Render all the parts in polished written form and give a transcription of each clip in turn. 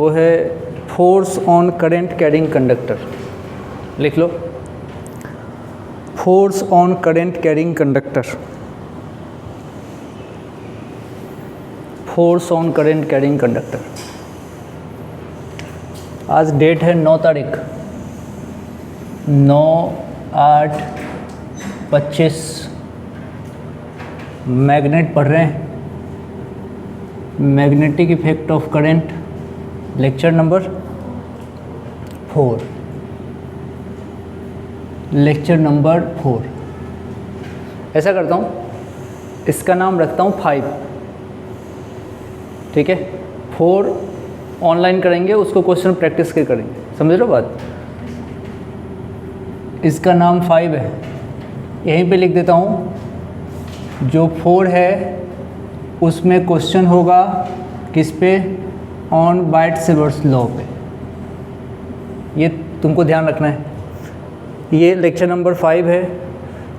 वो है force on current carrying conductor. लिख लो, force on current carrying conductor, force on current carrying conductor. आज डेट है 9 तारीख, 9/8/25। मैग्नेट पढ़ रहे हैं, magnetic effect of current, lecture number 4, lecture number 4। ऐसा करता हूँ, इसका नाम रखता हूँ 5, ठीक है। 4 ऑनलाइन करेंगे, उसको क्वेश्चन प्रैक्टिस के करेंगे, समझ लो बात। इसका नाम 5 है, यहीं पे लिख देता हूँ। जो 4 है उसमें क्वेश्चन होगा किस पे, ऑन बाइट-सेवर्स लॉ पे। ये तुमको ध्यान रखना है। ये लेक्चर नंबर 5 है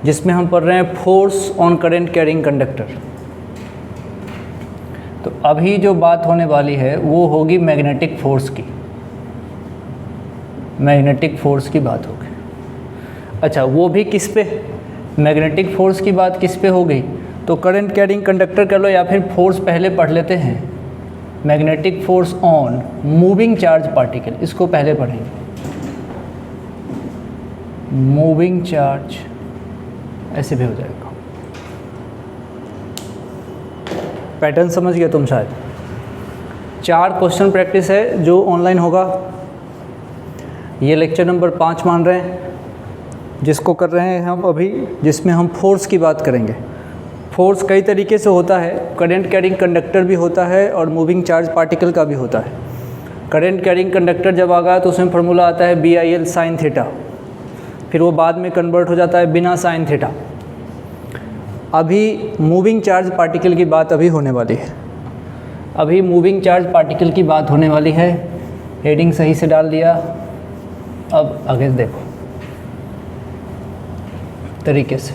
जिसमें हम पढ़ रहे हैं force on current carrying conductor. तो अभी जो बात होने वाली है वो होगी मैग्नेटिक फोर्स की, मैग्नेटिक फोर्स की बात होगी। अच्छा, वो भी किस पे, मैग्नेटिक फोर्स की बात किस पे हो गई, तो करंट कैरिंग कंडक्टर कर लो, या फिर फोर्स पहले पढ़ लेते हैं। Magnetic force on moving charge particle, इसको पहले पढ़ेंगे। मूविंग चार्ज, ऐसे भी हो जाएगा। पैटर्न समझ गए तुम शायद। 4 क्वेश्चन प्रैक्टिस है जो ऑनलाइन होगा। ये लेक्चर नंबर 5 मान रहे हैं जिसको कर रहे हैं हम अभी, जिसमें हम फोर्स की बात करेंगे। फोर्स कई तरीके से होता है, करंट कैरिंग कंडक्टर भी होता है और मूविंग चार्ज पार्टिकल का भी होता है। करंट कैरिंग कंडक्टर जब आगा तो उसमें फार्मूला आता है BIL sin थीटा, फिर वो बाद में कन्वर्ट हो जाता है बिना साइन थीटा। अभी मूविंग चार्ज पार्टिकल की बात अभी होने वाली है, अभी मूविंग चार्ज पार्टिकल की बात होने वाली है। हेडिंग सही से डाल दिया। अब आगे देखो तरीके से।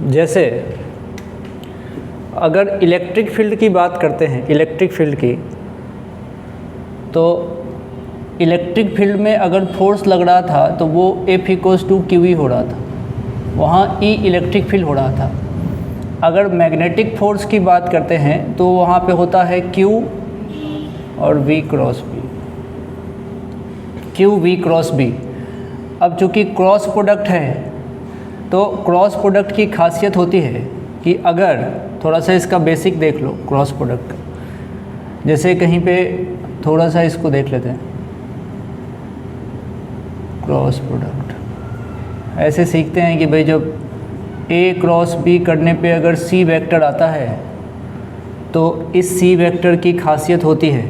जैसे अगर इलेक्ट्रिक फील्ड की बात करते हैं, इलेक्ट्रिक फील्ड की, तो इलेक्ट्रिक फील्ड में अगर फोर्स लग रहा था तो वो F = QE हो रहा था, वहाँ E इलेक्ट्रिक फील्ड हो रहा था। अगर मैग्नेटिक फोर्स की बात करते हैं तो वहाँ पे होता है Q और V cross B, Q V cross B। अब चूँकि क्रॉस प्रोडक्ट है तो क्रॉस प्रोडक्ट की खासियत होती है कि अगर थोड़ा सा इसका बेसिक देख लो क्रॉस प्रोडक्ट का, जैसे कहीं पे थोड़ा सा इसको देख लेते हैं। क्रॉस प्रोडक्ट ऐसे सीखते हैं कि भाई जब A क्रॉस B करने पे अगर C वेक्टर आता है तो इस C वेक्टर की खासियत होती है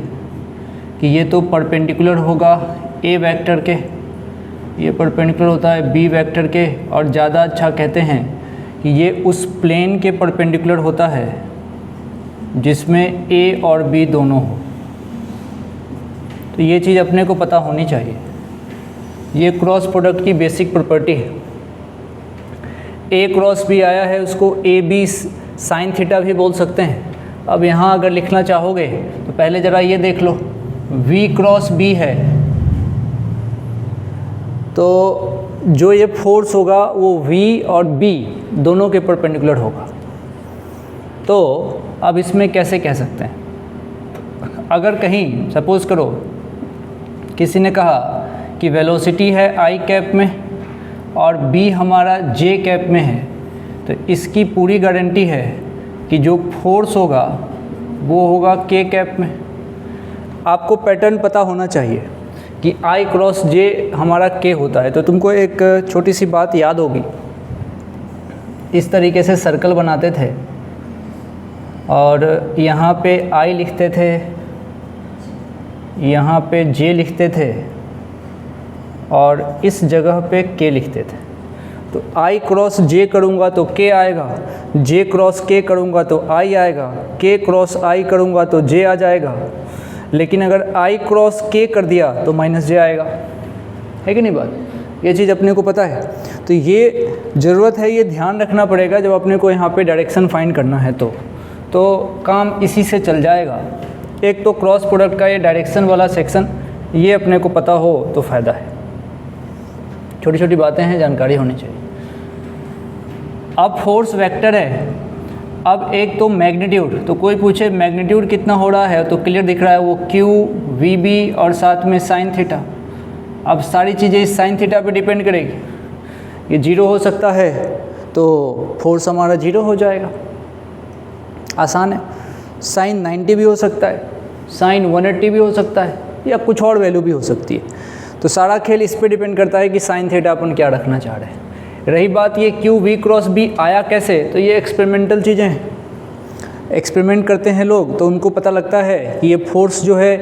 कि ये तो परपेंडिकुलर होगा A वेक्टर के, ये परपेंडिकुलर होता है B वेक्टर के, और ज़्यादा अच्छा कहते हैं कि ये उस प्लेन के परपेंडिकुलर होता है जिसमें A और B दोनों हो। तो ये चीज़ अपने को पता होनी चाहिए। ये क्रॉस प्रोडक्ट की बेसिक प्रॉपर्टी है। A क्रॉस B आया है, उसको AB sin थीटा भी बोल सकते हैं। अब यहाँ अगर लिखना चाहोगे तो पहले ज़रा ये देख लो, V क्रॉस B है तो जो ये फोर्स होगा वो V और B दोनों के परपेंडिकुलर होगा। तो अब इसमें कैसे कह सकते हैं, अगर कहीं सपोज़ करो किसी ने कहा कि वेलोसिटी है I कैप में और B हमारा J कैप में है, तो इसकी पूरी गारंटी है कि जो फोर्स होगा वो होगा K कैप में। आपको पैटर्न पता होना चाहिए कि I क्रॉस J हमारा K होता है। तो तुमको एक छोटी सी बात याद होगी, इस तरीके से सर्कल बनाते थे और यहाँ पे I लिखते थे, यहाँ पे J लिखते थे और इस जगह पे K लिखते थे। तो I क्रॉस J करूँगा तो K आएगा, J क्रॉस K करूँगा तो I आएगा, K क्रॉस I करूँगा तो J आ जाएगा। लेकिन अगर I क्रॉस K कर दिया तो -J आएगा, है कि नहीं बात। ये चीज़ अपने को पता है। तो ये ज़रूरत है, ये ध्यान रखना पड़ेगा जब अपने को यहाँ पे डायरेक्शन फाइंड करना है तो काम इसी से चल जाएगा। एक तो क्रॉस प्रोडक्ट का ये डायरेक्शन वाला सेक्शन, ये अपने को पता हो तो फ़ायदा है। छोटी छोटी बातें हैं, जानकारी होनी चाहिए। अब फोर्स वेक्टर है, अब एक तो मैग्नीट्यूड, तो कोई पूछे मैग्नीट्यूड कितना हो रहा है तो क्लियर दिख रहा है वो Q, VB और साथ में साइन थीटा। अब सारी चीज़ें इस साइन थीटा पे डिपेंड करेगी। ये 0 हो सकता है तो फोर्स हमारा 0 हो जाएगा, आसान है। साइन 90 भी हो सकता है, साइन 180 भी हो सकता है, या कुछ और वैल्यू भी हो सकती है। तो सारा खेल इस पे डिपेंड करता है कि साइन थीटा अपन क्या रखना चाह रहे हैं। रही बात ये Q V क्रॉस B आया कैसे, तो ये एक्सपेरिमेंटल चीज़ें हैं। एक्सपेरिमेंट करते हैं लोग तो उनको पता लगता है कि ये फोर्स जो है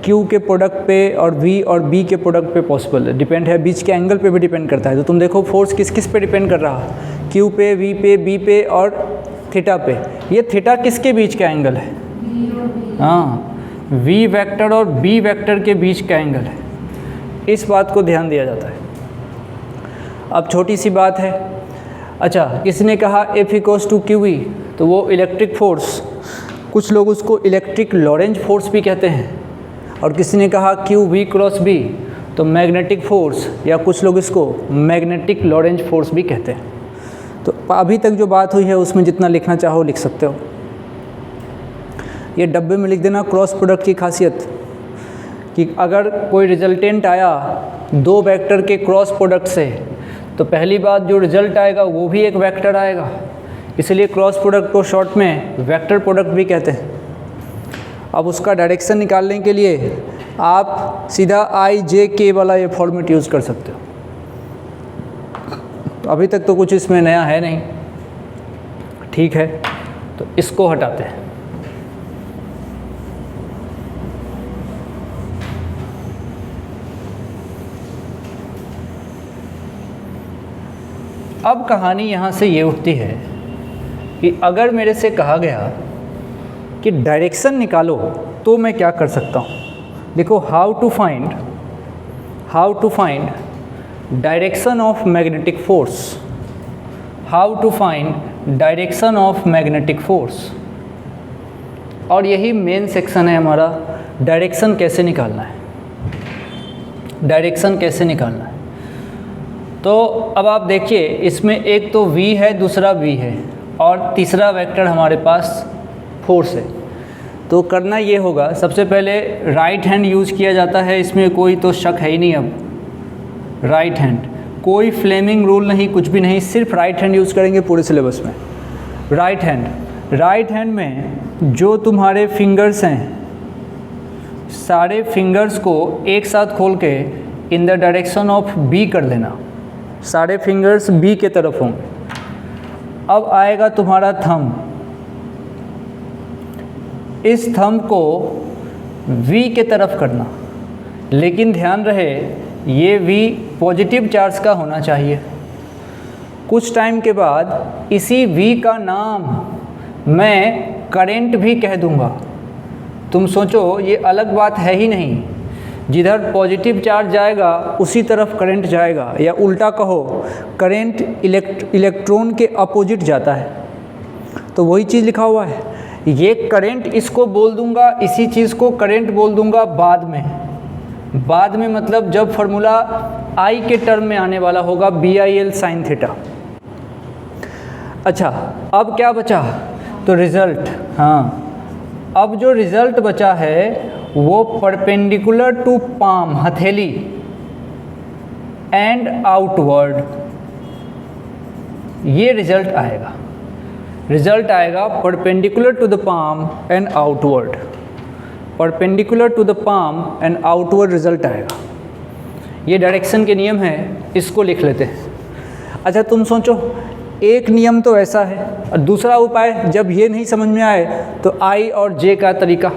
Q के प्रोडक्ट पे और V और B के प्रोडक्ट पे पॉसिबल है, डिपेंड है, बीच के एंगल पे भी डिपेंड करता है। तो तुम देखो फोर्स किस किस पे डिपेंड कर रहा है, Q पे, V पे, B पे और थीटा पे। ये थीटा किसके बीच का एंगल है? हाँ, V वेक्टर और B वेक्टर के बीच का एंगल है। इस बात को ध्यान दिया जाता है। अब छोटी सी बात है, अच्छा किसी ने कहा F = QE, तो वो इलेक्ट्रिक फोर्स, कुछ लोग उसको इलेक्ट्रिक लॉरेंज फोर्स भी कहते हैं। और किसी ने कहा QV क्रॉस B, तो मैग्नेटिक फोर्स, या कुछ लोग इसको मैग्नेटिक लॉरेंज फोर्स भी कहते हैं। तो अभी तक जो बात हुई है उसमें जितना लिखना चाहो लिख सकते हो। ये डब्बे में लिख देना क्रॉस प्रोडक्ट की खासियत, कि अगर कोई रिजल्टेंट आया दो वेक्टर के क्रॉस प्रोडक्ट से, तो पहली बात जो रिजल्ट आएगा वो भी एक वेक्टर आएगा, इसलिए क्रॉस प्रोडक्ट को शॉर्ट में वेक्टर प्रोडक्ट भी कहते हैं। अब उसका डायरेक्शन निकालने के लिए आप सीधा IJK वाला ये फॉर्मेट यूज़ कर सकते हो। अभी तक तो कुछ इसमें नया है नहीं, ठीक है, तो इसको हटाते हैं। अब कहानी यहाँ से ये उठती है कि अगर मेरे से कहा गया कि डायरेक्शन निकालो तो मैं क्या कर सकता हूँ। देखो, how to find direction of magnetic force, how to find direction of magnetic force, और यही मेन सेक्शन है हमारा, डायरेक्शन कैसे निकालना है, डायरेक्शन कैसे निकालना है। तो अब आप देखिए, इसमें एक तो V है, दूसरा B है, और तीसरा वेक्टर हमारे पास फोर्स है। तो करना ये होगा, सबसे पहले राइट हैंड यूज़ किया जाता है, इसमें कोई तो शक है ही नहीं। अब राइट हैंड, कोई फ्लेमिंग रूल नहीं, कुछ भी नहीं, सिर्फ राइट हैंड यूज़ करेंगे पूरे सिलेबस में। राइट हैंड में जो तुम्हारे फिंगर्स हैं, सारे फिंगर्स को एक साथ खोल के in the direction of B कर लेना। सारे फिंगर्स B के तरफ होंगे। अब आएगा तुम्हारा थंब, इस थंब को V के तरफ करना, लेकिन ध्यान रहे ये V पॉजिटिव चार्ज का होना चाहिए। कुछ टाइम के बाद इसी V का नाम मैं करंट भी कह दूंगा। तुम सोचो, ये अलग बात है ही नहीं, जिधर पॉजिटिव चार्ज जाएगा उसी तरफ करंट जाएगा, या उल्टा कहो करंट इलेक्ट्रॉन के अपोजिट जाता है। तो वही चीज़ लिखा हुआ है, ये करंट इसको बोल दूंगा, इसी चीज़ को करंट बोल दूंगा बाद में मतलब जब फॉर्मूला I के टर्म में आने वाला होगा, BIL साइन थीटा। अच्छा, अब क्या बचा, तो रिज़ल्ट। हाँ, अब जो रिज़ल्ट बचा है वो परपेंडिकुलर टू पाम, हथेली, एंड आउटवर्ड, ये रिज़ल्ट आएगा perpendicular to the palm and outward, perpendicular to the palm and outward result आएगा। ये डायरेक्शन के नियम हैं, इसको लिख लेते हैं। अच्छा, तुम सोचो, एक नियम तो ऐसा है, और दूसरा उपाय जब ये नहीं समझ में आए तो I और J का तरीका,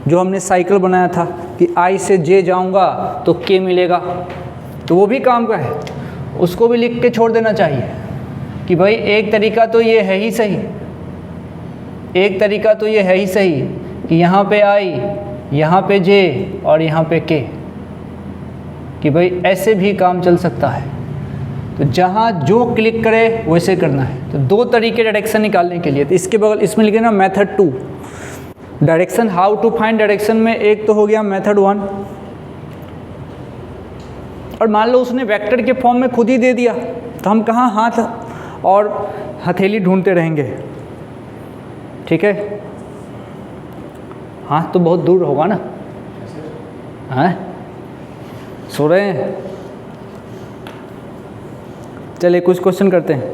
जो हमने साइकिल बनाया था कि I से J जाऊंगा तो K मिलेगा, तो वो भी काम का है, उसको भी लिख के छोड़ देना चाहिए कि भाई एक तरीका तो ये है ही सही, एक तरीका तो ये है ही सही कि यहाँ पे I, यहाँ पे J और यहाँ पे K, कि भाई ऐसे भी काम चल सकता है। तो जहाँ जो क्लिक करे वैसे करना है। तो दो तरीके डायरेक्शन निकालने के लिए। तो इसके बगल इसमें लिखे ना method 2, direction, how to find direction में एक तो हो गया मेथड 1, और मान लो उसने वेक्टर के फॉर्म में खुद ही दे दिया, तो हम कहाँ हाथ और हथेली ढूंढते रहेंगे, ठीक है। हाथ तो बहुत दूर होगा ना, हाँ सो रहे हैं। चलिए कुछ क्वेश्चन करते हैं।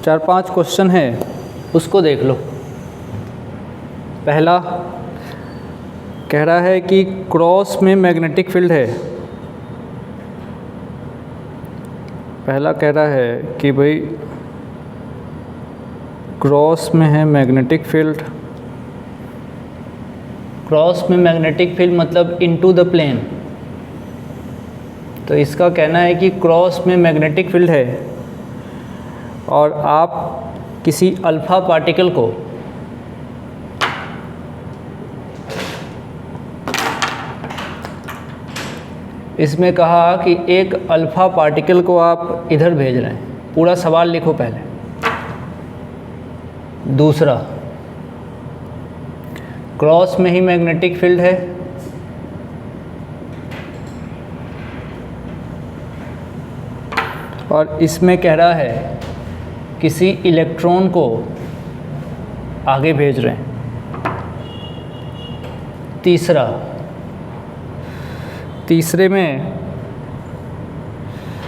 चार पांच क्वेश्चन है, उसको देख लो। पहला कह रहा है कि क्रॉस में मैग्नेटिक फील्ड है। पहला कह रहा है कि भाई क्रॉस में है मैग्नेटिक फील्ड। क्रॉस में मैग्नेटिक फील्ड मतलब इनटू द प्लेन। तो इसका कहना है कि क्रॉस में मैग्नेटिक फील्ड है और आप किसी अल्फ़ा पार्टिकल को इसमें कहा कि एक अल्फ़ा पार्टिकल को आप इधर भेज रहे हैं। पूरा सवाल लिखो पहले। दूसरा, क्रॉस में ही मैग्नेटिक फील्ड है, और इसमें कह रहा है किसी इलेक्ट्रॉन को आगे भेज रहे हैं। तीसरे में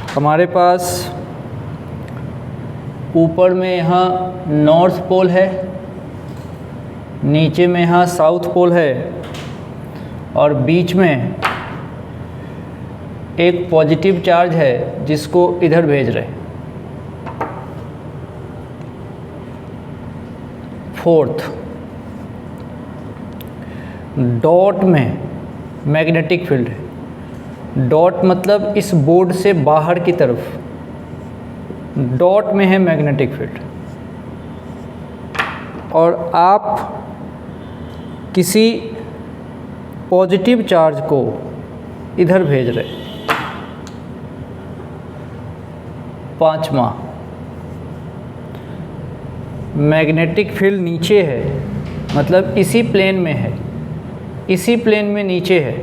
हमारे पास ऊपर में यहाँ नॉर्थ पोल है, नीचे में यहाँ साउथ पोल है, और बीच में एक पॉजिटिव चार्ज है जिसको इधर भेज रहे हैं। फोर्थ, डॉट में मैग्नेटिक फील्ड है। डॉट मतलब इस बोर्ड से बाहर की तरफ, डॉट में है मैग्नेटिक फील्ड, और आप किसी पॉजिटिव चार्ज को इधर भेज रहे। पांचवा, मैग्नेटिक फील्ड नीचे है, मतलब इसी प्लेन में है, इसी प्लेन में नीचे है।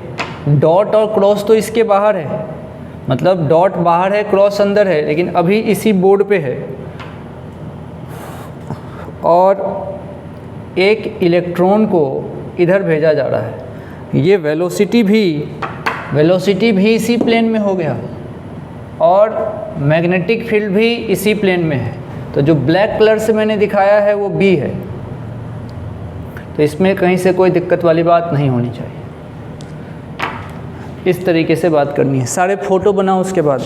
डॉट और क्रॉस तो इसके बाहर है, मतलब डॉट बाहर है, क्रॉस अंदर है, लेकिन अभी इसी बोर्ड पे है। और एक इलेक्ट्रॉन को इधर भेजा जा रहा है। ये वेलोसिटी भी इसी प्लेन में हो गया, और मैग्नेटिक फील्ड भी इसी प्लेन में है। तो जो ब्लैक कलर से मैंने दिखाया है वो बी है। तो इसमें कहीं से कोई दिक्कत वाली बात नहीं होनी चाहिए। इस तरीके से बात करनी है। सारे फोटो बनाओ उसके बाद।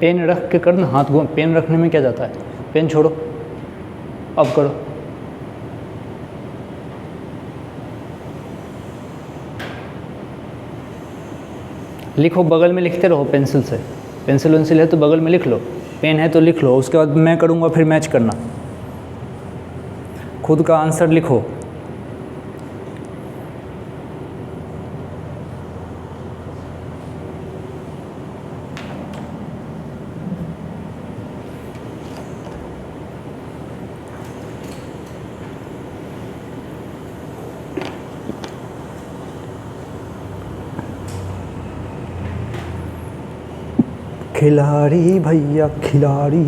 पेन रख के करना, हाथ घूम। पेन रखने में क्या जाता है? पेन छोड़ो, अब करो। लिखो, बगल में लिखते रहो पेंसिल से। पेंसिल वेंसिल है तो बगल में लिख लो, पेन है तो लिख लो। उसके बाद मैं करूँगा, फिर मैच करना। खुद का आंसर लिखो। खिलाड़ी भैया खिलाड़ी।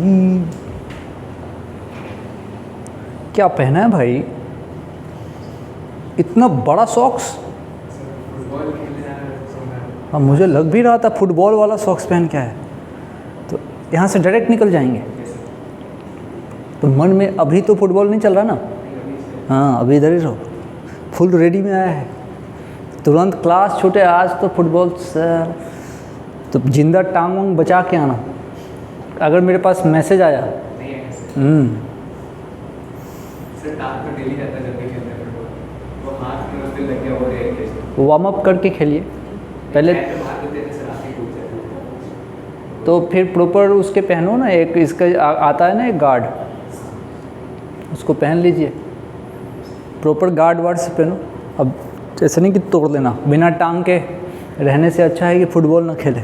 क्या पहना है भाई? इतना बड़ा सॉक्स, अब मुझे लग भी रहा था फुटबॉल वाला सॉक्स पहन के है, तो यहाँ से डायरेक्ट निकल जाएंगे। तो मन में अभी तो फुटबॉल नहीं चल रहा ना, हाँ अभी इधर ही रहो, फुल रेडी में आया है, तुरंत क्लास छूटे आज तो फुटबॉल सर, तो जिंदा टांग वांग बचा के आना। अगर मेरे पास मैसेज आया वार्म अप करके खेलिए पहले, तो फिर प्रॉपर उसके पहनो ना, एक इसका आता है ना एक गार्ड, उसको पहन लीजिए, प्रॉपर गार्ड वार्ड से पहनो। अब ऐसा नहीं कि तोड़ लेना, बिना टांग के रहने से अच्छा है कि फुटबॉल ना खेले।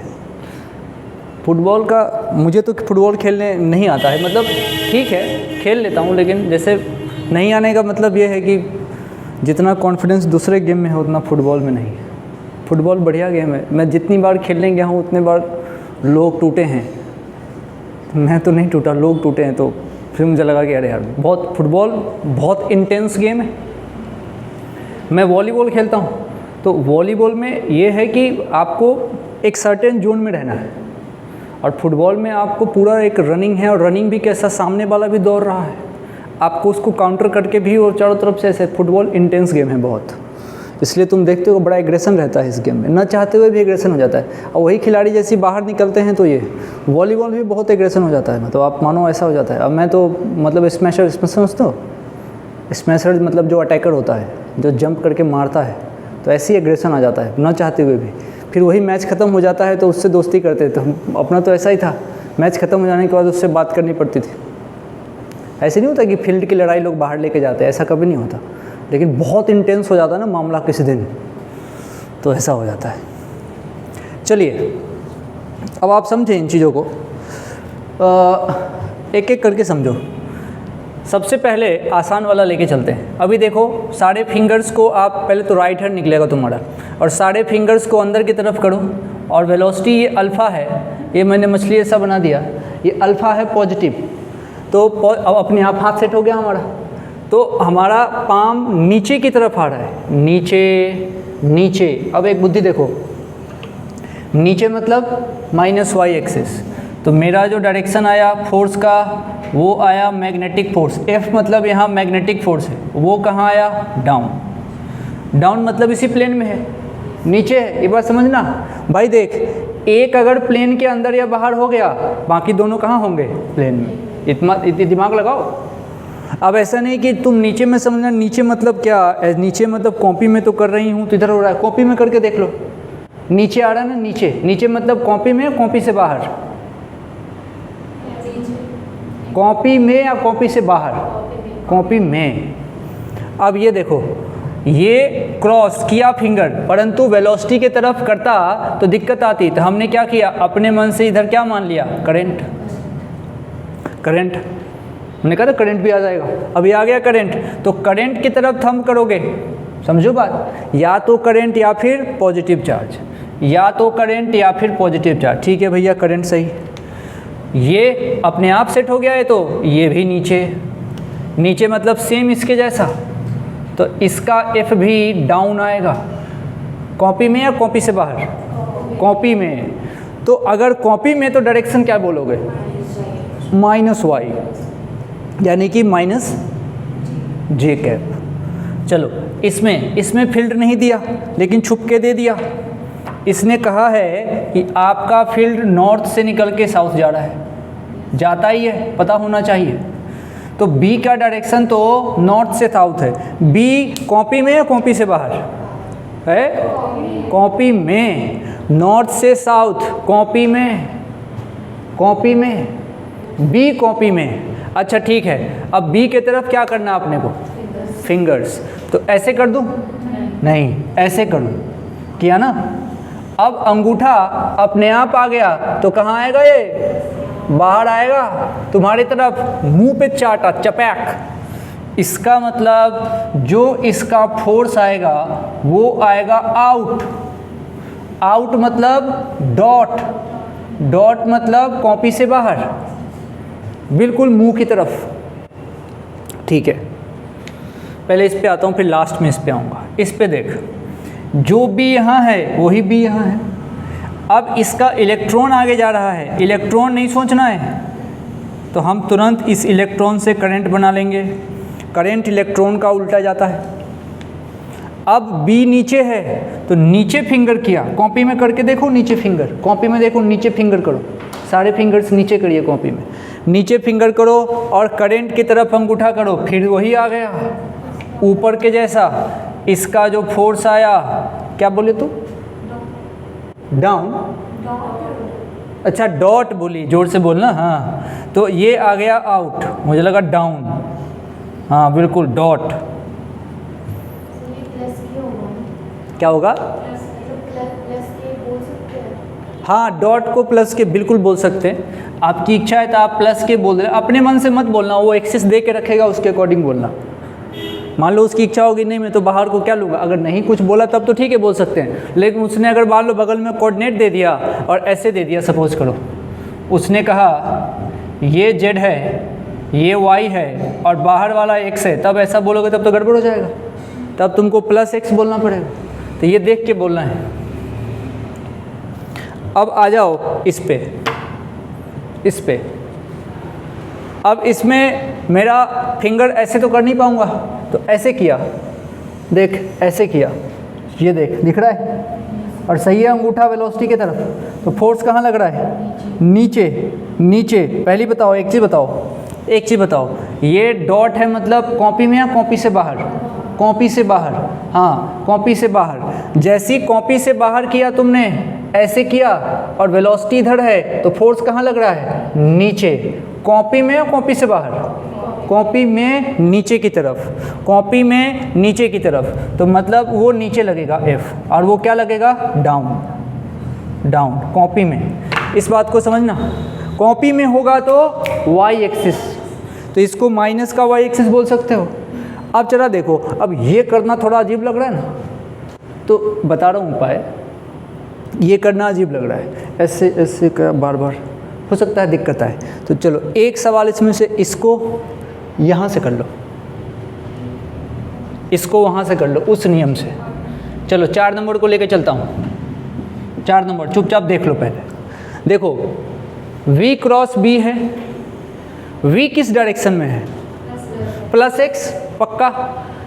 फुटबॉल का मुझे तो फुटबॉल खेलने नहीं आता है, मतलब ठीक है खेल लेता हूँ, लेकिन जैसे नहीं आने का मतलब ये है कि जितना कॉन्फिडेंस दूसरे गेम में है उतना फुटबॉल में नहीं है। फुटबॉल बढ़िया गेम है, मैं जितनी बार खेलने गया हूँ उतने बार लोग टूटे हैं, मैं तो नहीं टूटा, लोग टूटे हैं, तो फिर मुझे लगा कि अरे यार बहुत फुटबॉल बहुत इंटेंस गेम है। मैं वॉलीबॉल खेलता हूँ, तो वॉलीबॉल में ये है कि आपको एक सर्टेन जोन में रहना है, और फुटबॉल में आपको पूरा एक रनिंग है, और रनिंग भी कैसा, सामने वाला भी दौड़ रहा है, आपको उसको काउंटर करके भी, और चारों तरफ से ऐसे। फुटबॉल इंटेंस गेम है बहुत, इसलिए तुम देखते हो बड़ा एग्रेशन रहता है इस गेम में, न चाहते हुए भी एग्रेशन हो जाता है। और वही खिलाड़ी जैसे बाहर निकलते हैं तो ये वॉलीबॉल भी बहुत एग्रेशन हो जाता है, मतलब आप मानो ऐसा हो जाता है। अब मैं तो मतलब स्मैशर समझते हो, स्मैशर मतलब जो अटैकर होता है, जो जंप करके मारता है, तो ऐसी एग्रेशन आ जाता है न चाहते हुए भी। फिर वही मैच ख़त्म हो जाता है तो उससे दोस्ती करते थे, तो अपना तो ऐसा ही था, मैच ख़त्म हो जाने के बाद उससे बात करनी पड़ती थी। ऐसे नहीं होता कि फील्ड की लड़ाई लोग बाहर लेके जाते हैं, ऐसा कभी नहीं होता, लेकिन बहुत इंटेंस हो जाता है ना मामला किसी दिन, तो ऐसा हो जाता है। चलिए अब आप समझें इन चीज़ों को, एक एक करके समझो। सबसे पहले आसान वाला लेके चलते हैं। अभी देखो सारे फिंगर्स को आप पहले तो राइट हैंड निकलेगा तुम्हारा, और सारे फिंगर्स को अंदर की तरफ करो, और वेलोसिटी ये अल्फ़ा है, ये मैंने मछली ऐसा बना दिया, ये अल्फ़ा है पॉजिटिव, तो अब अपने आप हाथ सेट हो गया हमारा। तो हमारा पाम नीचे की तरफ आ रहा है, नीचे नीचे। अब एक बुद्धि देखो, नीचे मतलब -y एक्सिस, तो मेरा जो डायरेक्शन आया फोर्स का वो आया मैग्नेटिक फोर्स, F मतलब यहाँ मैग्नेटिक फोर्स है, वो कहाँ आया, डाउन। डाउन मतलब इसी प्लेन में है, नीचे है, ये बात समझना भाई। देख एक अगर प्लेन के अंदर या बाहर हो गया, बाकी दोनों कहाँ होंगे, प्लेन में। इतना दिमाग लगाओ। अब ऐसा नहीं कि तुम नीचे में समझना, नीचे मतलब क्या, नीचे मतलब कॉपी में तो कर रही हूँ तो इधर हो रहा है, कॉपी में करके देख लो, नीचे आ रहा है ना, नीचे। नीचे मतलब कॉपी में, कॉपी से बाहर, कॉपी में या कॉपी से बाहर, कॉपी में। अब ये देखो, ये क्रॉस किया फिंगर, परंतु वेलोसिटी के तरफ करता तो दिक्कत आती, तो हमने क्या किया, अपने मन से इधर क्या मान लिया, करंट। करंट हमने कहा था करंट भी आ जाएगा, अभी आ गया करंट, तो करंट की तरफ थंब करोगे, समझो बात, या तो करंट या फिर पॉजिटिव चार्ज, या तो करंट या फिर पॉजिटिव चार्ज। ठीक है भैया, करंट सही, ये अपने आप सेट हो गया है, तो ये भी नीचे, नीचे मतलब सेम इसके जैसा, तो इसका F भी डाउन आएगा। कॉपी में या कॉपी से बाहर, कॉपी में। तो अगर कॉपी में तो डायरेक्शन क्या बोलोगे, -y, यानी कि -j कैप। चलो इसमें फील्ड नहीं दिया, लेकिन छुप के दे दिया। इसने कहा है कि आपका फील्ड नॉर्थ से निकल के साउथ जा रहा है, जाता ही है, पता होना चाहिए। तो B का डायरेक्शन तो नॉर्थ से साउथ है। B कॉपी में या कॉपी से बाहर है, कॉपी में, नॉर्थ से साउथ, कॉपी में, कॉपी में, B कॉपी में। अच्छा ठीक है, अब B के तरफ क्या करना अपने को, फिंगर्स। तो ऐसे कर दूं, नहीं ऐसे करूं, किया ना। अब अंगूठा अपने आप आ गया, तो कहाँ आएगा, ये बाहर आएगा तुम्हारी तरफ, मुंह पे चाटा, चपैक। इसका मतलब जो इसका फोर्स आएगा वो आएगा आउट। आउट मतलब डॉट, डॉट मतलब कॉपी से बाहर, बिल्कुल मुंह की तरफ। ठीक है, पहले इस पे आता हूँ फिर लास्ट में इस पे आऊँगा। इस पे देख, जो बी यहाँ है वही बी यहाँ है। अब इसका इलेक्ट्रॉन आगे जा रहा है, इलेक्ट्रॉन नहीं सोचना है, तो हम तुरंत इस इलेक्ट्रॉन से करंट बना लेंगे। करंट इलेक्ट्रॉन का उल्टा जाता है। अब बी नीचे है तो नीचे फिंगर किया, कॉपी में करके देखो, नीचे फिंगर, कॉपी में देखो, नीचे फिंगर करो, सारे फिंगर्स नीचे करिए कॉपी में, नीचे फिंगर करो और करंट की तरफ अंगूठा करो, फिर वही आ गया ऊपर के जैसा। इसका जो फोर्स आया, क्या बोले तू? डाउन, अच्छा डॉट बोली, जोर से बोलना। हाँ, तो ये आ गया आउट, मुझे लगा डाउन। हाँ बिल्कुल, डॉट। क्या होगा? हाँ, डॉट को प्लस के बिल्कुल बोल सकते हैं। आपकी इच्छा है तो आप प्लस के बोल रहे, अपने मन से मत बोलना, वो एक्सिस दे के रखेगा उसके अकॉर्डिंग बोलना। मान लो उसकी इच्छा होगी नहीं मैं तो बाहर को क्या लूँगा, अगर नहीं कुछ बोला तब तो ठीक है बोल सकते हैं, लेकिन उसने अगर मान लो बगल में कोऑर्डिनेट दे दिया और ऐसे दे दिया, सपोज करो उसने कहा ये जेड है, ये वाई है और बाहर वाला एक्स है, तब ऐसा बोलोगे तब तो गड़बड़ हो जाएगा, तब तुमको प्लस एक्स बोलना पड़ेगा। तो ये देख के बोलना है। अब आ जाओ इस पे, इस पे। अब इसमें मेरा फिंगर ऐसे तो कर नहीं पाऊँगा, तो ऐसे किया, देख ऐसे किया, ये देख दिख रहा है और सही है अंगूठा वेलोसिटी की तरफ, तो फोर्स कहाँ लग रहा है? नीचे, नीचे। पहली बताओ, एक चीज़ बताओ, एक चीज़ बताओ, ये डॉट है मतलब कॉपी में या कॉपी से बाहर? कॉपी से बाहर। हाँ, कॉपी से बाहर। जैसी कॉपी से बाहर किया तुमने, ऐसे किया और वेलोसिटी इधर है, तो फोर्स कहाँ लग रहा है? नीचे। कॉपी में या कॉपी से बाहर? कॉपी में नीचे की तरफ, कॉपी में नीचे की तरफ, तो मतलब वो नीचे लगेगा F, और वो क्या लगेगा? डाउन, डाउन कॉपी में। इस बात को समझना, कॉपी में होगा तो y एक्सिस, तो इसको माइनस का y एक्सिस बोल सकते हो। अब चला देखो, अब ये करना थोड़ा अजीब लग रहा है ना, तो बता रहा हूँ उपाय। ये करना अजीब लग रहा है, ऐसे ऐसे का बार बार हो सकता है दिक्कत आए, तो चलो एक सवाल इसमें से, इसको यहाँ से कर लो, इसको वहाँ से कर लो उस नियम से। चलो 4 नंबर को लेके चलता हूँ। 4 नंबर चुपचाप देख लो पहले। देखो V क्रॉस B है, V किस डायरेक्शन में है? प्लस एक्स, पक्का।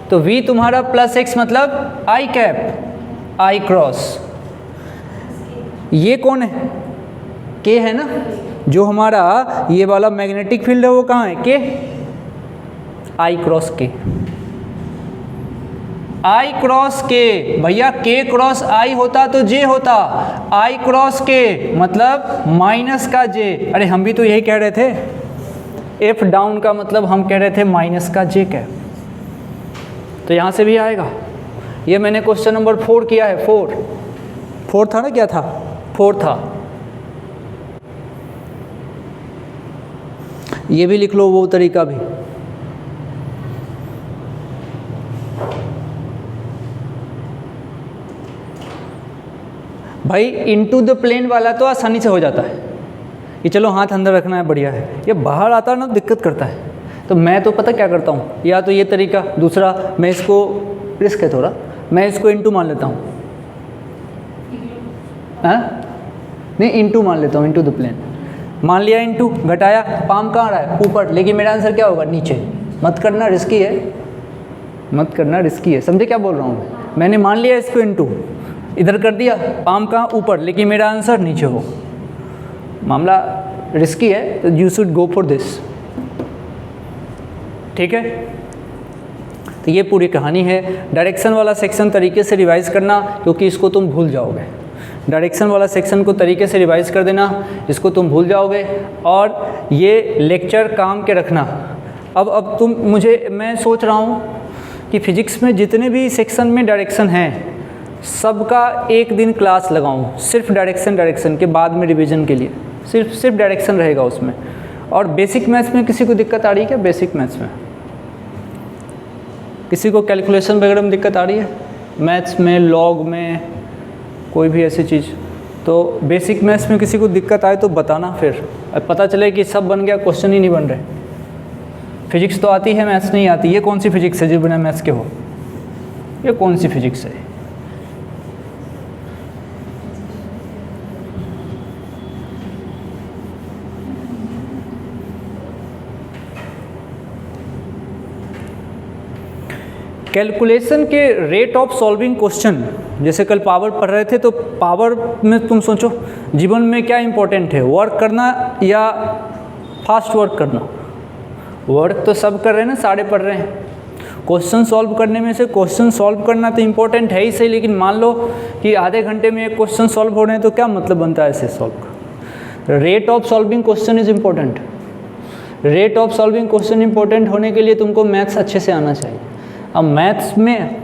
तो V तुम्हारा प्लस एक्स मतलब I कैप, I क्रॉस। ये कौन है? K है ना, जो हमारा ये वाला मैग्नेटिक फील्ड है वो कहाँ है? K, I cross K, I cross K। भैया K क्रॉस I होता तो J होता, I क्रॉस K मतलब माइनस का J। अरे हम भी तो यही कह रहे थे, F डाउन का मतलब हम कह रहे थे माइनस का J कैप, तो यहाँ से भी आएगा। ये मैंने क्वेश्चन नंबर 4 किया है, 4 था ना, क्या था? 4 था। ये भी लिख लो, वो तरीका भी। भाई इनटू द प्लेन वाला तो आसानी से हो जाता है, ये चलो हाथ अंदर रखना है, बढ़िया है। ये बाहर आता है ना दिक्कत करता है, तो मैं तो पता क्या करता हूँ, या तो ये तरीका, दूसरा मैं इसको, रिस्क है थोड़ा, मैं इसको इनटू मान लेता हूँ। हाँ नहीं, इनटू मान लेता हूँ, इनटू द प्लेन मान लिया, इनटू घटाया, पाम कहाँ रहा है? ऊपर, लेकिन मेरा आंसर क्या होगा? नीचे। मत करना, रिस्की है, मत करना, रिस्की है। समझे क्या बोल रहा हूँ? मैंने मान लिया इसको इनटू, इधर कर दिया, पाम कहाँ? ऊपर, लेकिन मेरा आंसर नीचे हो। मामला रिस्की है, तो you should go for this. ठीक है, तो ये पूरी कहानी है। डायरेक्शन वाला सेक्शन तरीके से रिवाइज करना, क्योंकि इसको तुम भूल जाओगे। डायरेक्शन वाला सेक्शन को तरीके से रिवाइज कर देना, इसको तुम भूल जाओगे। और ये लेक्चर काम के रखना। अब तुम मुझे, मैं सोच रहा हूँ कि फिजिक्स में जितने भी सेक्शन में डायरेक्शन हैं सबका एक दिन क्लास लगाऊं, सिर्फ डायरेक्शन के बाद में रिवीजन के लिए, सिर्फ डायरेक्शन रहेगा उसमें। और बेसिक मैथ्स में किसी को दिक्कत आ रही है क्या? बेसिक मैथ्स में किसी को कैलकुलेशन वगैरह में दिक्कत आ रही है? मैथ्स में, लॉग में, कोई भी ऐसी चीज़? तो बेसिक मैथ्स में किसी को दिक्कत आए तो बताना, फिर पता चले कि सब बन गया, क्वेश्चन ही नहीं बन रहे। फिजिक्स तो आती है, मैथ्स नहीं आती। ये कौन सी फिजिक्स है जो बिना मैथ्स के हो? ये कौन सी फिजिक्स है? कैलकुलेशन के रेट ऑफ सॉल्विंग क्वेश्चन, जैसे कल पावर पढ़ रहे थे, तो पावर में तुम सोचो जीवन में क्या इंपॉर्टेंट है, वर्क करना या फास्ट वर्क करना? वर्क तो सब कर रहे हैं ना, सारे पढ़ रहे हैं। क्वेश्चन सॉल्व करने में से क्वेश्चन सॉल्व करना तो इम्पोर्टेंट है ही सही, लेकिन मान लो कि आधे घंटे में एक क्वेश्चन सॉल्व हो रहे हैं तो क्या मतलब बनता है ऐसे सॉल्व का? Rate of solving question is important. Rate of solving question important होने के लिए तुमको मैथ्स अच्छे से आना चाहिए। अब मैथ्स में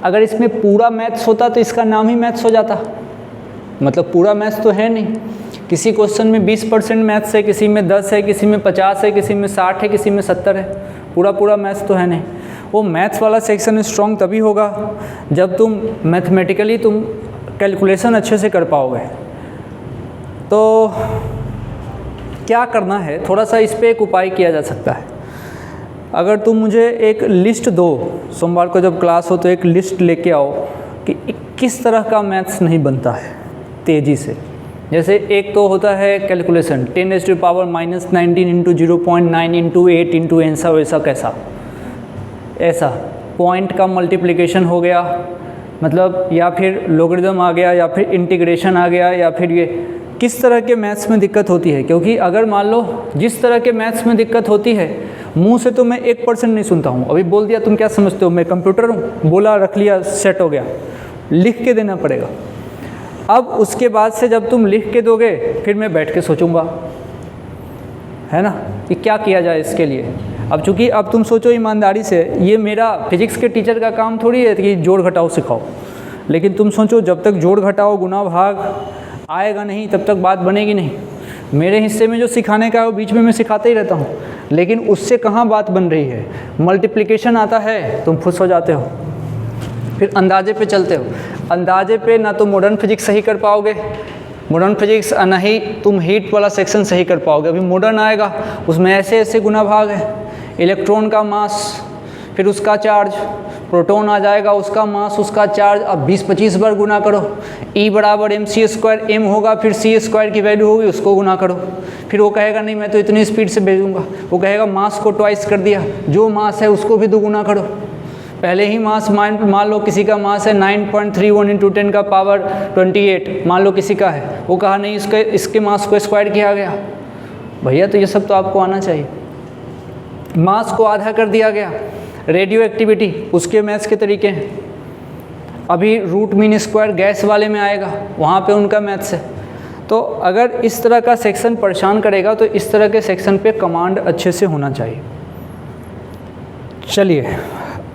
अगर इसमें पूरा मैथ्स होता तो इसका नाम ही मैथ्स हो जाता, मतलब पूरा मैथ्स तो है नहीं। किसी क्वेश्चन में 20% मैथ्स है, किसी में 10 है, किसी में 50 है, किसी में 60 है, किसी में 70 है। पूरा मैथ्स तो है नहीं। वो मैथ्स वाला सेक्शन स्ट्रॉन्ग तभी होगा जब तुम मैथमेटिकली तुम कैलकुलेशन अच्छे से कर पाओगे। तो क्या करना है, थोड़ा सा इस पर एक उपाय किया जा सकता है। अगर तुम मुझे एक लिस्ट दो, सोमवार को जब क्लास हो तो एक लिस्ट लेके आओ कि किस तरह का मैथ्स नहीं बनता है तेज़ी से। जैसे एक तो होता है कैलकुलेशन 10⁻⁻19 इंटू 0.9 इंटू 8 इंटू ऐसा वैसा कैसा, ऐसा पॉइंट का मल्टीप्लिकेशन हो गया, मतलब या फिर लॉगरिथम आ गया या फिर इंटीग्रेशन आ गया, या फिर ये किस तरह के मैथ्स में दिक्कत होती है। क्योंकि अगर मान लो जिस तरह के मैथ्स में दिक्कत होती है, मुंह से तो मैं 1% नहीं सुनता हूँ। अभी बोल दिया, तुम क्या समझते हो मैं कंप्यूटर हूँ, बोला रख लिया सेट हो गया, लिख के देना पड़ेगा। अब उसके बाद से जब तुम लिख के दोगे फिर मैं बैठ के सोचूंगा, है ना, कि क्या किया जाए इसके लिए। अब चूंकि अब तुम सोचो ईमानदारी से, ये मेरा फिजिक्स के टीचर का काम थोड़ी है कि जोड़ घटाओ सिखाओ, लेकिन तुम सोचो जब तक जोड़ घटाओ गुना भाग आएगा नहीं तब तक बात बनेगी नहीं। मेरे हिस्से में जो सिखाने का है वो बीच में मैं सिखाता ही रहता हूँ, लेकिन उससे कहाँ बात बन रही है। मल्टीप्लिकेशन आता है तुम खुश हो जाते हो, फिर अंदाजे पे चलते हो। अंदाजे पे ना तो मॉडर्न फिजिक्स सही कर पाओगे, मॉडर्न फिजिक्स ना ही तुम हीट वाला सेक्शन सही कर पाओगे। अभी मॉडर्न आएगा उसमें ऐसे ऐसे गुना भाग है, इलेक्ट्रॉन का मास फिर उसका चार्ज, प्रोटॉन आ जाएगा उसका मास उसका चार्ज, अब 20-25 बार गुना करो। E बराबर mc², m होगा फिर c² की वैल्यू होगी उसको गुना करो। फिर वो कहेगा नहीं मैं तो इतनी स्पीड से भेजूंगा, वो कहेगा मास को ट्वाइस कर दिया, जो मास है उसको भी दोगुना करो। पहले ही मास मान लो किसी का मास है 9.31 इंटू 10 का पावर 28 मान लो किसी का है, वो कहा नहीं इसके मास को स्क्वायर किया गया। भैया तो ये सब तो आपको आना चाहिए। मास को आधा कर दिया गया, रेडियो एक्टिविटी उसके मैथ्स के तरीके हैं। अभी रूट मीन स्क्वायर गैस वाले में आएगा, वहाँ पे उनका मैथ्स है। तो अगर इस तरह का सेक्शन परेशान करेगा तो इस तरह के सेक्शन पे कमांड अच्छे से होना चाहिए। चलिए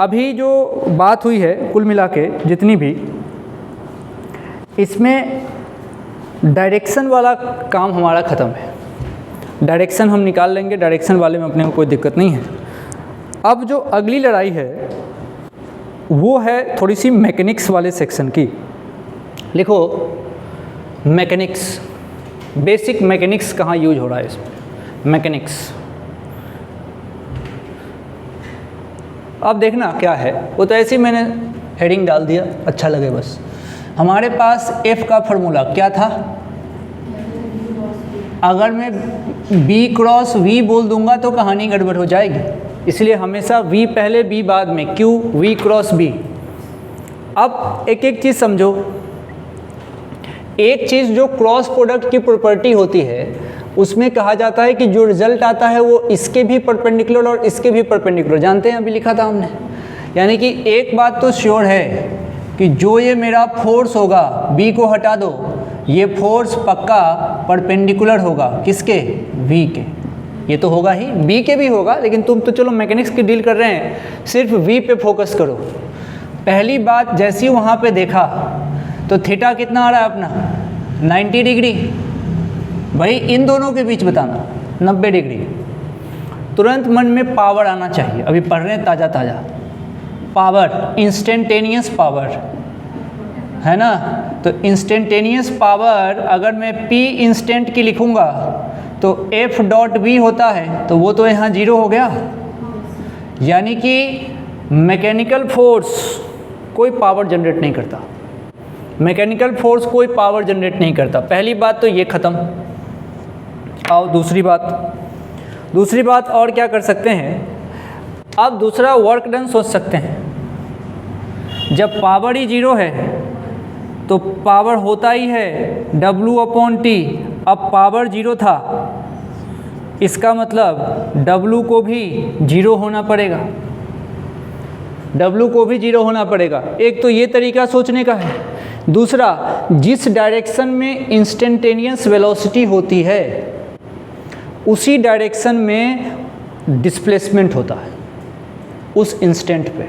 अभी जो बात हुई है कुल मिला के जितनी भी, इसमें डायरेक्शन वाला काम हमारा ख़त्म है। डायरेक्शन हम निकाल लेंगे, डायरेक्शन वाले में अपने को कोई दिक्कत नहीं है। अब जो अगली लड़ाई है वो है थोड़ी सी मैकेनिक्स वाले सेक्शन की। लिखो मैकेनिक्स, बेसिक मैकेनिक्स कहाँ यूज हो रहा है इसमें, मैकेनिक्स। अब देखना क्या है, वो तो ऐसे ही मैंने हेडिंग डाल दिया अच्छा लगे बस। हमारे पास F का फॉर्मूला क्या था, अगर मैं B क्रॉस V बोल दूंगा तो कहानी गड़बड़ हो जाएगी, इसलिए हमेशा V पहले B बाद में, Q V क्रॉस B। अब एक एक चीज़ समझो। एक चीज़ जो क्रॉस प्रोडक्ट की प्रॉपर्टी होती है उसमें कहा जाता है कि जो रिजल्ट आता है वो इसके भी परपेंडिकुलर और इसके भी परपेंडिकुलर, जानते हैं अभी लिखा था हमने। यानी कि एक बात तो श्योर है कि जो ये मेरा फोर्स होगा B को हटा दो, ये फोर्स पक्का परपेंडिकुलर होगा किसके, V के। ये तो होगा ही, B के भी होगा, लेकिन तुम तो चलो मैकेनिक्स की डील कर रहे हैं, सिर्फ V पे फोकस करो। पहली बात जैसे ही वहाँ पे देखा तो थीटा कितना आ रहा है अपना 90 डिग्री। भाई इन दोनों के बीच बताना 90 डिग्री। तुरंत मन में पावर आना चाहिए, अभी पढ़ रहे हैं ताज़ा ताज़ा। पावर, इंस्टेंटेनियस पावर है ना, तो इंस्टेंटेनियस पावर अगर मैं P इंस्टेंट की लिखूँगा तो F डॉट V होता है, तो वो तो यहाँ 0 हो गया, यानी कि मैकेनिकल फोर्स कोई पावर जनरेट नहीं करता, मैकेनिकल फोर्स कोई पावर जनरेट नहीं करता। पहली बात तो ये ख़त्म। और दूसरी बात और क्या कर सकते हैं, अब दूसरा वर्क डन सोच सकते हैं। जब पावर ही जीरो है तो पावर होता ही है W/T। अब पावर जीरो था, इसका मतलब W को भी जीरो होना पड़ेगा, W को भी जीरो होना पड़ेगा। एक तो ये तरीका सोचने का है। दूसरा, जिस डायरेक्शन में इंस्टेंटेनियस वेलोसिटी होती है उसी डायरेक्शन में डिस्प्लेसमेंट होता है उस इंस्टेंट पे।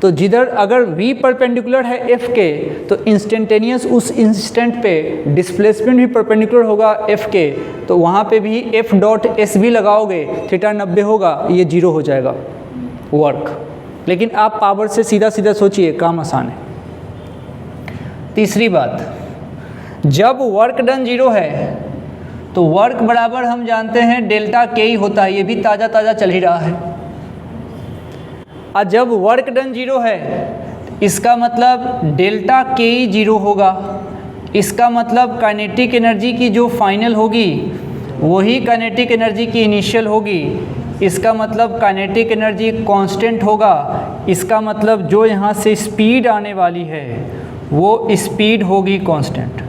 तो जिधर अगर v परपेंडिकुलर है f के तो इंस्टेंटेनियस उस इंस्टेंट पे डिस्प्लेसमेंट भी परपेंडिकुलर होगा f के, तो वहाँ पे भी F.s भी लगाओगे, थीटा 90 होगा, ये जीरो हो जाएगा वर्क। लेकिन आप पावर से सीधा सीधा सोचिए, काम आसान है। तीसरी बात, जब वर्क डन जीरो है तो वर्क बराबर हम जानते हैं डेल्टा के ही होता है, ये भी ताज़ा ताज़ा चल ही रहा है। और जब वर्क डन जीरो है इसका मतलब डेल्टा के ही जीरो होगा, इसका मतलब काइनेटिक एनर्जी की जो फाइनल होगी वही काइनेटिक एनर्जी की इनिशियल होगी, इसका मतलब काइनेटिक एनर्जी कांस्टेंट होगा, इसका मतलब जो यहाँ से स्पीड आने वाली है वो स्पीड होगी कांस्टेंट।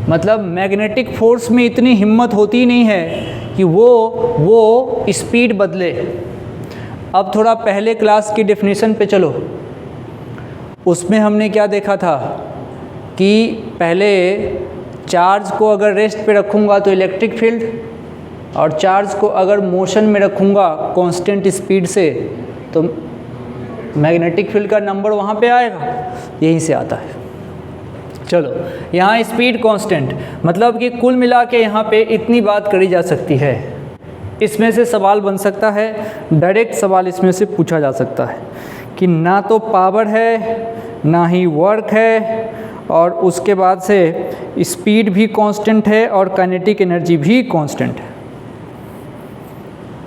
मतलब मैग्नेटिक फोर्स में इतनी हिम्मत होती नहीं है कि वो स्पीड बदले। अब थोड़ा पहले क्लास की डेफिनेशन पे चलो, उसमें हमने क्या देखा था कि पहले चार्ज को अगर रेस्ट पे रखूँगा तो इलेक्ट्रिक फील्ड, और चार्ज को अगर मोशन में रखूँगा कांस्टेंट स्पीड से तो मैग्नेटिक फील्ड का नंबर वहाँ पे आएगा, यहीं से आता है। चलो, यहाँ स्पीड कांस्टेंट, मतलब कि कुल मिला के यहाँ पे इतनी बात करी जा सकती है। इसमें से सवाल बन सकता है, डायरेक्ट सवाल इसमें से पूछा जा सकता है कि ना तो पावर है ना ही वर्क है, और उसके बाद से स्पीड भी कांस्टेंट है और काइनेटिक एनर्जी भी कांस्टेंट है।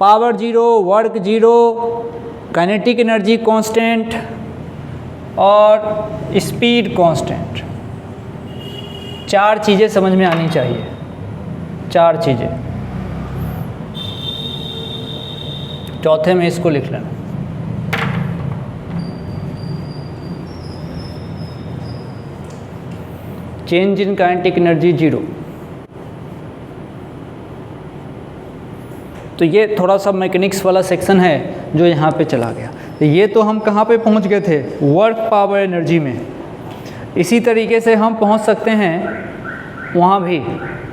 Power zero, work zero, kinetic energy constant और स्पीड कांस्टेंट। चार चीज़ें समझ में आनी चाहिए, चार चीज़ें। चौथे में इसको लिख लेना। Change in kinetic energy zero. तो ये थोड़ा सा मैकेनिक्स वाला सेक्शन है जो यहाँ पे चला गया। तो ये तो हम कहाँ पे पहुँच गए थे, वर्क पावर एनर्जी में। इसी तरीके से हम पहुँच सकते हैं वहाँ भी,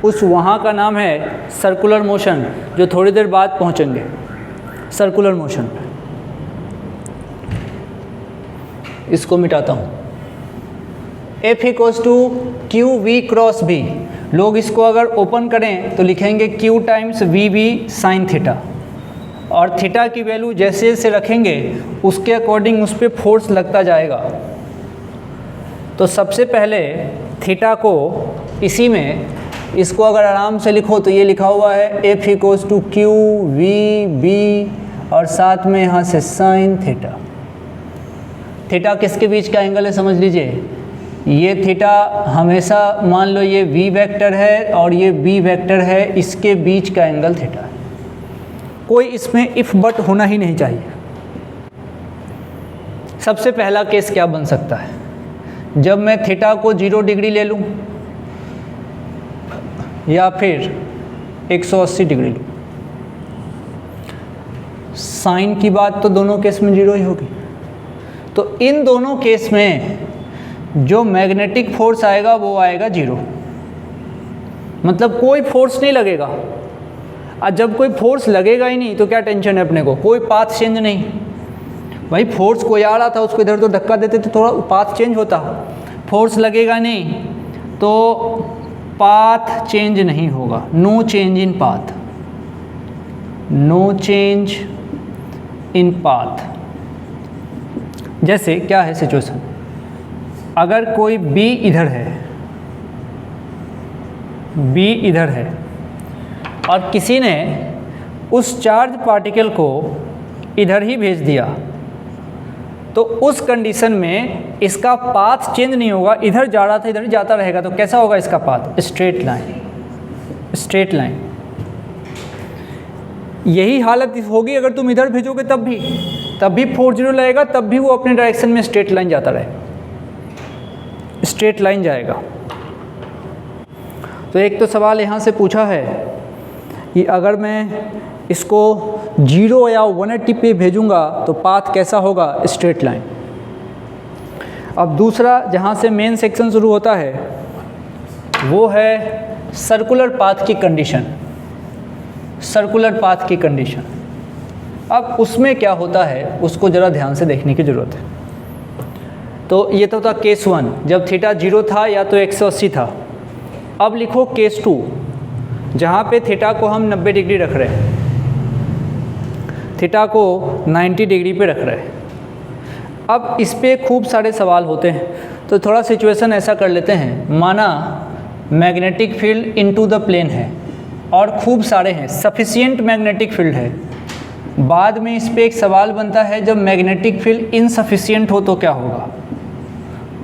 उस वहाँ का नाम है सर्कुलर मोशन, जो थोड़ी देर बाद पहुँचेंगे सर्कुलर मोशन पे। इसको मिटाता हूँ। F = QV cross B। लोग इसको अगर ओपन करें तो लिखेंगे Q times VB sine theta, और थीटा की वैल्यू जैसे जैसे रखेंगे उसके अकॉर्डिंग उस पर फोर्स लगता जाएगा। तो सबसे पहले थीटा को इसी में, इसको अगर आराम से लिखो तो ये लिखा हुआ है F = QVB और साथ में यहाँ से साइन थीटा। थीटा किसके बीच का एंगल है समझ लीजिए। ये थीटा हमेशा मान लो ये V वेक्टर है और ये B वेक्टर है, इसके बीच का एंगल थीटा है। कोई इसमें इफ बट होना ही नहीं चाहिए। सबसे पहला केस क्या बन सकता है, जब मैं थीटा को 0 डिग्री ले लूँ या फिर 180 डिग्री लूँ। साइन की बात तो दोनों केस में 0 ही होगी। तो इन दोनों केस में जो मैग्नेटिक फोर्स आएगा वो आएगा 0, मतलब कोई फोर्स नहीं लगेगा। और जब कोई फोर्स लगेगा ही नहीं तो क्या टेंशन है अपने को, कोई पाथ चेंज नहीं। भाई फोर्स कोई आ रहा था उसको इधर तो धक्का देते तो थोड़ा पाथ चेंज होता, फोर्स लगेगा नहीं तो पाथ चेंज नहीं होगा। No change in path, no change in path. जैसे क्या है सिचुएशन, अगर कोई B इधर है, B इधर है और किसी ने उस चार्ज पार्टिकल को इधर ही भेज दिया, तो उस कंडीशन में इसका पाथ चेंज नहीं होगा, इधर जा रहा था इधर ही जाता रहेगा। तो कैसा होगा इसका path? Straight line, straight line. यही हालत होगी अगर तुम इधर भेजोगे तब भी 40 लगेगा, तब भी वो अपने डायरेक्शन में स्ट्रेट लाइन जाता रहेगा, स्ट्रेट लाइन जाएगा। तो एक तो सवाल यहाँ से पूछा है कि अगर मैं इसको 0 या 180 पे भेजूंगा तो पाथ कैसा होगा? Straight line. अब दूसरा जहाँ से मेन सेक्शन शुरू होता है वो है सर्कुलर पाथ की कंडीशन, सर्कुलर पाथ की कंडीशन। अब उसमें क्या होता है उसको ज़रा ध्यान से देखने की ज़रूरत है। तो ये तो था केस 1 जब थीटा 0 था या तो 180 था। अब लिखो केस 2 जहाँ पे थीटा को हम 90 डिग्री रख रहे हैं, थीटा को 90 डिग्री पे रख रहे हैं। अब इस पे खूब सारे सवाल होते हैं, तो थोड़ा सिचुएशन ऐसा कर लेते हैं, माना magnetic field into the plane है और खूब सारे हैं, सफिशिएंट मैग्नेटिक फील्ड है। बाद में इस पे एक सवाल बनता है जब मैग्नेटिक फील्ड इनसफिशिएंट हो तो क्या होगा?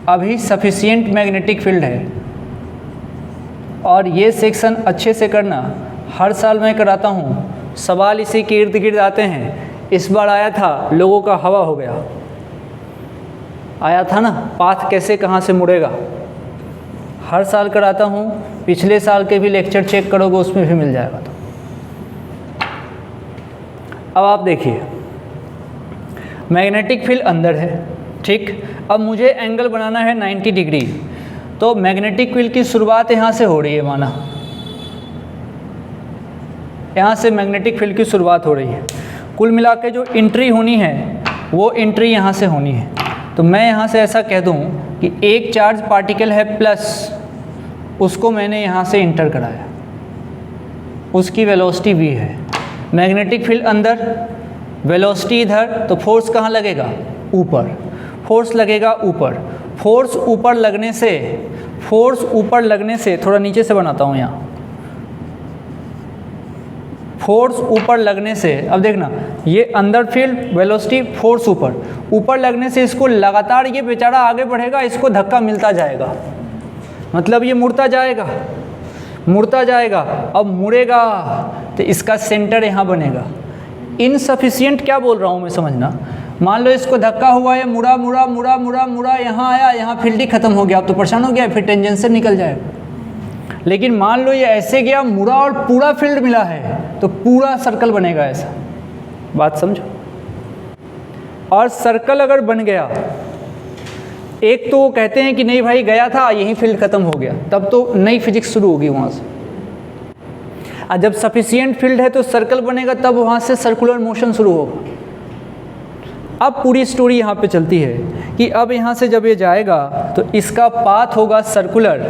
अभी सफिशिएंट मैग्नेटिक फील्ड है। और ये सेक्शन अच्छे से करना, हर साल मैं कराता हूँ, सवाल इसी के इर्द गिर्द आते हैं। इस बार आया था, लोगों का हवा हो गया, आया था ना, पाथ कैसे कहाँ से मुड़ेगा। हर साल कराता हूँ, पिछले साल के भी लेक्चर चेक करोगे उसमें भी मिल जाएगा। तो अब आप देखिए, मैग्नेटिक फील्ड अंदर है, ठीक। अब मुझे एंगल बनाना है 90 डिग्री, तो मैग्नेटिक फील्ड की शुरुआत यहाँ से हो रही है, माना यहाँ से मैग्नेटिक फील्ड की शुरुआत हो रही है। कुल मिला के जो एंट्री होनी है वो एंट्री यहाँ से होनी है। तो मैं यहाँ से ऐसा कह दूँ कि एक चार्ज पार्टिकल है प्लस, उसको मैंने यहाँ से इंटर कराया, उसकी वेलोसिटी v है। मैग्नेटिक फील्ड अंदर, वेलोसिटी इधर, तो फोर्स कहाँ लगेगा? ऊपर। फोर्स लगेगा ऊपर। फोर्स ऊपर लगने से, फोर्स ऊपर लगने से, थोड़ा नीचे से बनाता हूँ यहाँ, फोर्स ऊपर लगने से, अब देखना ये अंदर फील्ड, वेलोसिटी, फोर्स ऊपर, ऊपर लगने से इसको लगातार, ये बेचारा आगे बढ़ेगा, इसको धक्का मिलता जाएगा, मतलब ये मुड़ता जाएगा, मुड़ता जाएगा। अब मुड़ेगा तो इसका सेंटर यहाँ बनेगा। इनसफिशिएंट क्या बोल रहा हूँ मैं, समझना। मान लो इसको धक्का हुआ है, मुड़ा मुड़ा मुड़ा मुड़ा मुड़ा, यहाँ आया, यहाँ फील्ड ही खत्म हो गया, अब तो परेशान हो गया, फिर टेंजेंशियल निकल जाएगा। लेकिन मान लो ये ऐसे गया, मुड़ा और पूरा फील्ड मिला है, तो पूरा सर्कल बनेगा ऐसा। बात समझो। और सर्कल अगर बन गया, एक तो वो कहते हैं कि नहीं भाई गया था यहीं फील्ड खत्म हो गया, तब तो नई फिजिक्स शुरू होगी वहाँ से। और जब सफिशिएंट फील्ड है तो सर्कल बनेगा, तब वहाँ से सर्कुलर मोशन शुरू होगा। अब पूरी स्टोरी यहाँ पे चलती है कि अब यहाँ से जब ये जाएगा तो इसका पाथ होगा सर्कुलर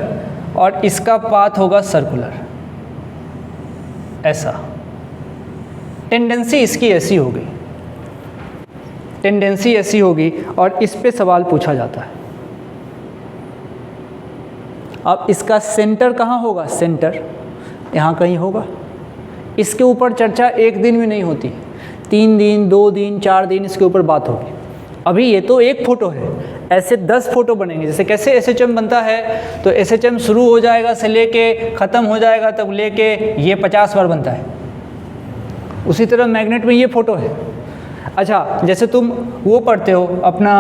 और इसका पाथ होगा सर्कुलर, ऐसा। टेंडेंसी इसकी ऐसी होगी, टेंडेंसी ऐसी होगी, और इस पे सवाल पूछा जाता है। अब इसका सेंटर कहाँ होगा? सेंटर यहाँ कहीं होगा। इसके ऊपर चर्चा एक दिन में नहीं होती, 3 दिन, 2 दिन, 4 दिन इसके ऊपर बात होगी। अभी ये तो एक फ़ोटो है, ऐसे 10 फ़ोटो बनेंगे। जैसे कैसे एसएचएम बनता है, तो एसएचएम शुरू हो जाएगा से लेके ख़त्म हो जाएगा तब लेके ये 50 बार बनता है। उसी तरह मैग्नेट में ये फ़ोटो है। अच्छा, जैसे तुम वो पढ़ते हो अपना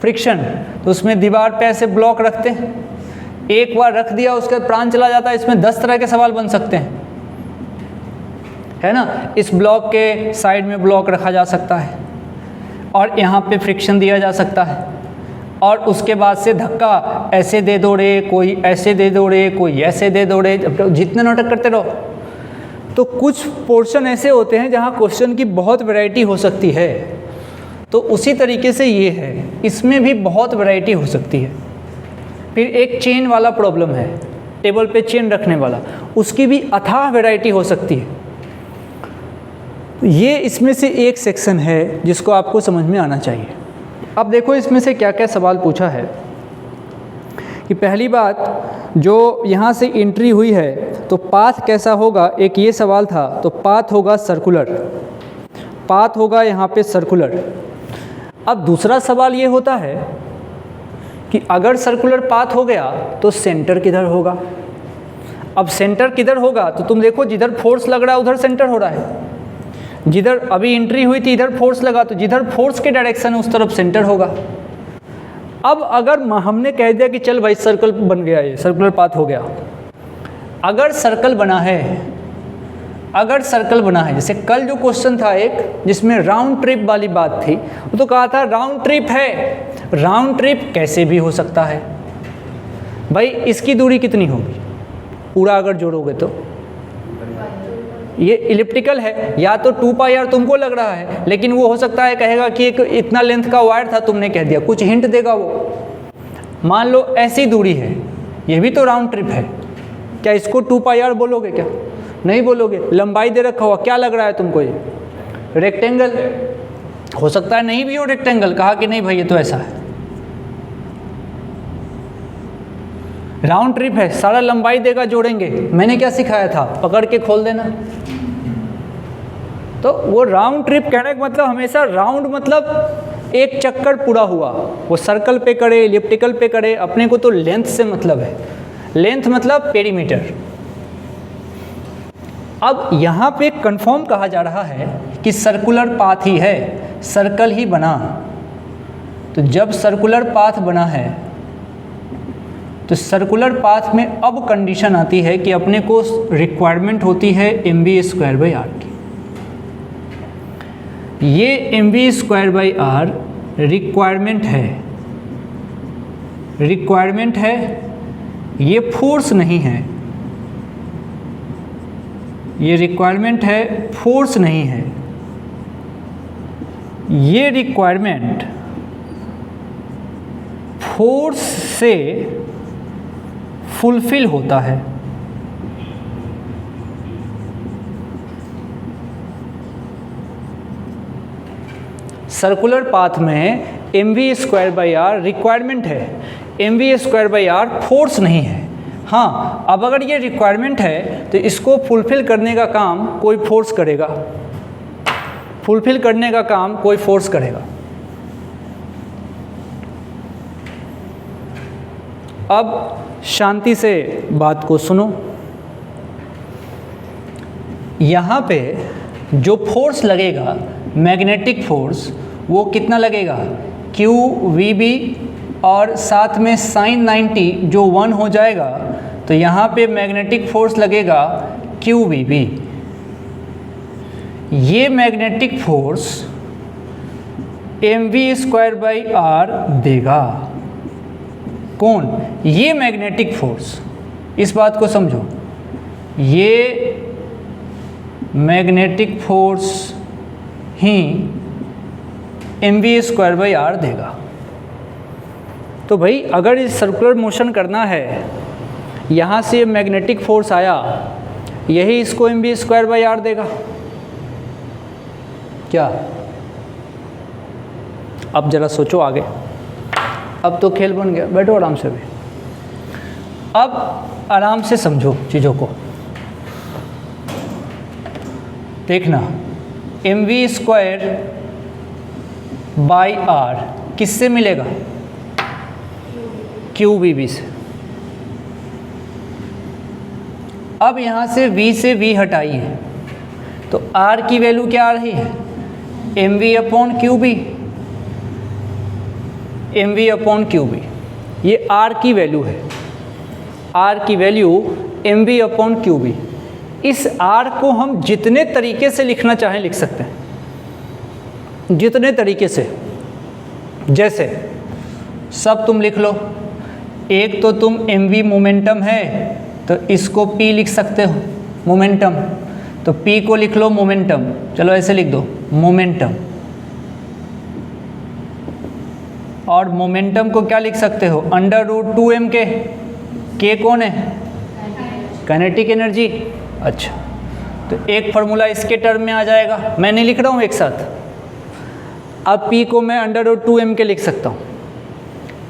फ्रिक्शन, तो उसमें दीवार पे ऐसे ब्लॉक रखते हैं, एक बार रख दिया उसके बाद प्राण चला जाता है। इसमें 10 तरह के सवाल बन सकते हैं, है ना। इस ब्लॉक के साइड में ब्लॉक रखा जा सकता है और यहाँ पे फ्रिक्शन दिया जा सकता है, और उसके बाद से धक्का ऐसे दे दो रे, कोई ऐसे दे दो रे, कोई ऐसे दे दो रे, जितने नाटक करते रहो। तो कुछ पोर्शन ऐसे होते हैं जहाँ क्वेश्चन की बहुत वैरायटी हो सकती है, तो उसी तरीके से ये है, इसमें भी बहुत वैरायटी हो सकती है। फिर एक चेन वाला प्रॉब्लम है, टेबल पे चेन रखने वाला, उसकी भी अथाह वैरायटी हो सकती है। ये इसमें से एक सेक्शन है जिसको आपको समझ में आना चाहिए। अब देखो इसमें से क्या क्या सवाल पूछा है। कि पहली बात, जो यहाँ से एंट्री हुई है तो पाथ कैसा होगा, एक ये सवाल था, तो पाथ होगा सर्कुलर, पाथ होगा यहाँ पे सर्कुलर। अब दूसरा सवाल ये होता है कि अगर सर्कुलर पाथ हो गया तो सेंटर किधर होगा। अब सेंटर किधर होगा तो तुम देखो, जिधर फोर्स लग रहा है उधर सेंटर हो रहा है, जिधर अभी एंट्री हुई थी इधर फोर्स लगा, तो जिधर फोर्स के डायरेक्शन है उस तरफ सेंटर होगा। अब अगर हमने कह दिया कि चल भाई सर्कल बन गया, ये सर्कुलर पाथ हो गया, अगर सर्कल बना है, अगर सर्कल बना है, जैसे कल जो क्वेश्चन था एक जिसमें राउंड ट्रिप वाली बात थी, वो तो कहा था राउंड ट्रिप है, राउंड ट्रिप कैसे भी हो सकता है भाई। इसकी दूरी कितनी होगी पूरा अगर जोड़ोगे तो, ये इलिप्टिकल है, या तो 2πr तुमको लग रहा है, लेकिन वो हो सकता है कहेगा कि एक इतना लेंथ का वायर था, तुमने कह दिया, कुछ हिंट देगा वो। मान लो ऐसी दूरी है, ये भी तो राउंड ट्रिप है, क्या इसको 2πr बोलोगे? क्या नहीं बोलोगे। लंबाई दे रखा हुआ, क्या लग रहा है तुमको, ये रेक्टेंगल हो सकता है, नहीं भी हो रेक्टेंगल, कहा कि नहीं भाई ये तो ऐसा है, राउंड ट्रिप है, सारा लंबाई देगा, जोड़ेंगे। मैंने क्या सिखाया था, पकड़ के खोल देना। तो वो राउंड ट्रिप कहने का मतलब हमेशा राउंड मतलब एक चक्कर पूरा हुआ, वो सर्कल पे करे, इलिप्टिकल पे करे, अपने को तो लेंथ से मतलब है, लेंथ मतलब पेरीमीटर। अब यहाँ पे कंफर्म कहा जा रहा है कि सर्कुलर पाथ ही है, सर्कल ही बना। तो जब सर्कुलर पाथ बना है तो सर्कुलर पाथ में अब कंडीशन आती है कि अपने को रिक्वायरमेंट होती है mv²/r की। ये mv²/r रिक्वायरमेंट है, रिक्वायरमेंट है, ये फोर्स नहीं है, ये रिक्वायरमेंट है, फोर्स नहीं है। ये रिक्वायरमेंट फोर्स से फुलफिल होता है। सर्कुलर पाथ में mv²/r रिक्वायरमेंट है, mv²/r फोर्स नहीं है। हाँ, अब अगर ये रिक्वायरमेंट है तो इसको फुलफिल करने का काम कोई फोर्स करेगा, फुलफिल करने का काम कोई फोर्स करेगा। अब शांति से बात को सुनो। यहाँ पे जो फोर्स लगेगा, मैग्नेटिक फोर्स, वो कितना लगेगा, QVB, और साथ में sin 90 जो 1 हो जाएगा, तो यहाँ पे मैग्नेटिक फोर्स लगेगा QVB। ये मैग्नेटिक फोर्स mv²/r देगा। कौन? ये मैग्नेटिक फोर्स, इस बात को समझो, ये मैग्नेटिक फोर्स ही mv²/r देगा। तो भाई अगर इस सर्कुलर मोशन करना है, यहाँ से मैग्नेटिक फोर्स आया, यही इसको mv²/r देगा क्या? अब जरा सोचो आगे, अब तो खेल बन गया, बैठो आराम से भी। अब आराम से समझो चीज़ों को, देखना mv²/r किससे मिलेगा? QVB से। अब यहाँ से v से v हटाइए तो r की वैल्यू क्या आ रही है? mv/qb, mv/qb, ये r की वैल्यू है, r की वैल्यू mv/qb। इस r को हम जितने तरीके से लिखना चाहें लिख सकते हैं, जितने तरीके से। जैसे सब तुम लिख लो, एक तो तुम mv मोमेंटम है तो इसको p लिख सकते हो, मोमेंटम, तो p को लिख लो मोमेंटम, चलो ऐसे लिख दो मोमेंटम। और मोमेंटम को क्या लिख सकते हो? √2m के कौन है? Kinetic energy. अच्छा, तो एक फार्मूला इसके टर्म में आ जाएगा, मैं नहीं लिख रहा हूँ एक साथ। अब p को मैं √2m के लिख सकता हूँ।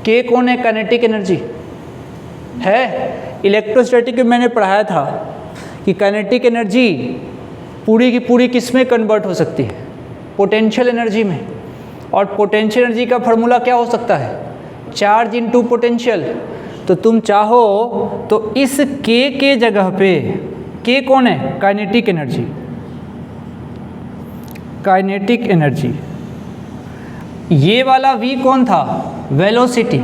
k कौन है? काइनेटिक एनर्जी है। इलेक्ट्रोस्टैटिक में मैंने पढ़ाया था कि काइनेटिक एनर्जी पूरी की पूरी किस में कन्वर्ट हो सकती है, पोटेंशियल एनर्जी में। और पोटेंशियल एनर्जी का फॉर्मूला क्या हो सकता है, चार्ज इनटू पोटेंशियल। तो तुम चाहो तो इस k के जगह पे, k कौन है, काइनेटिक एनर्जी, काइनेटिक एनर्जी। ये वाला v कौन था, वेलोसिटी।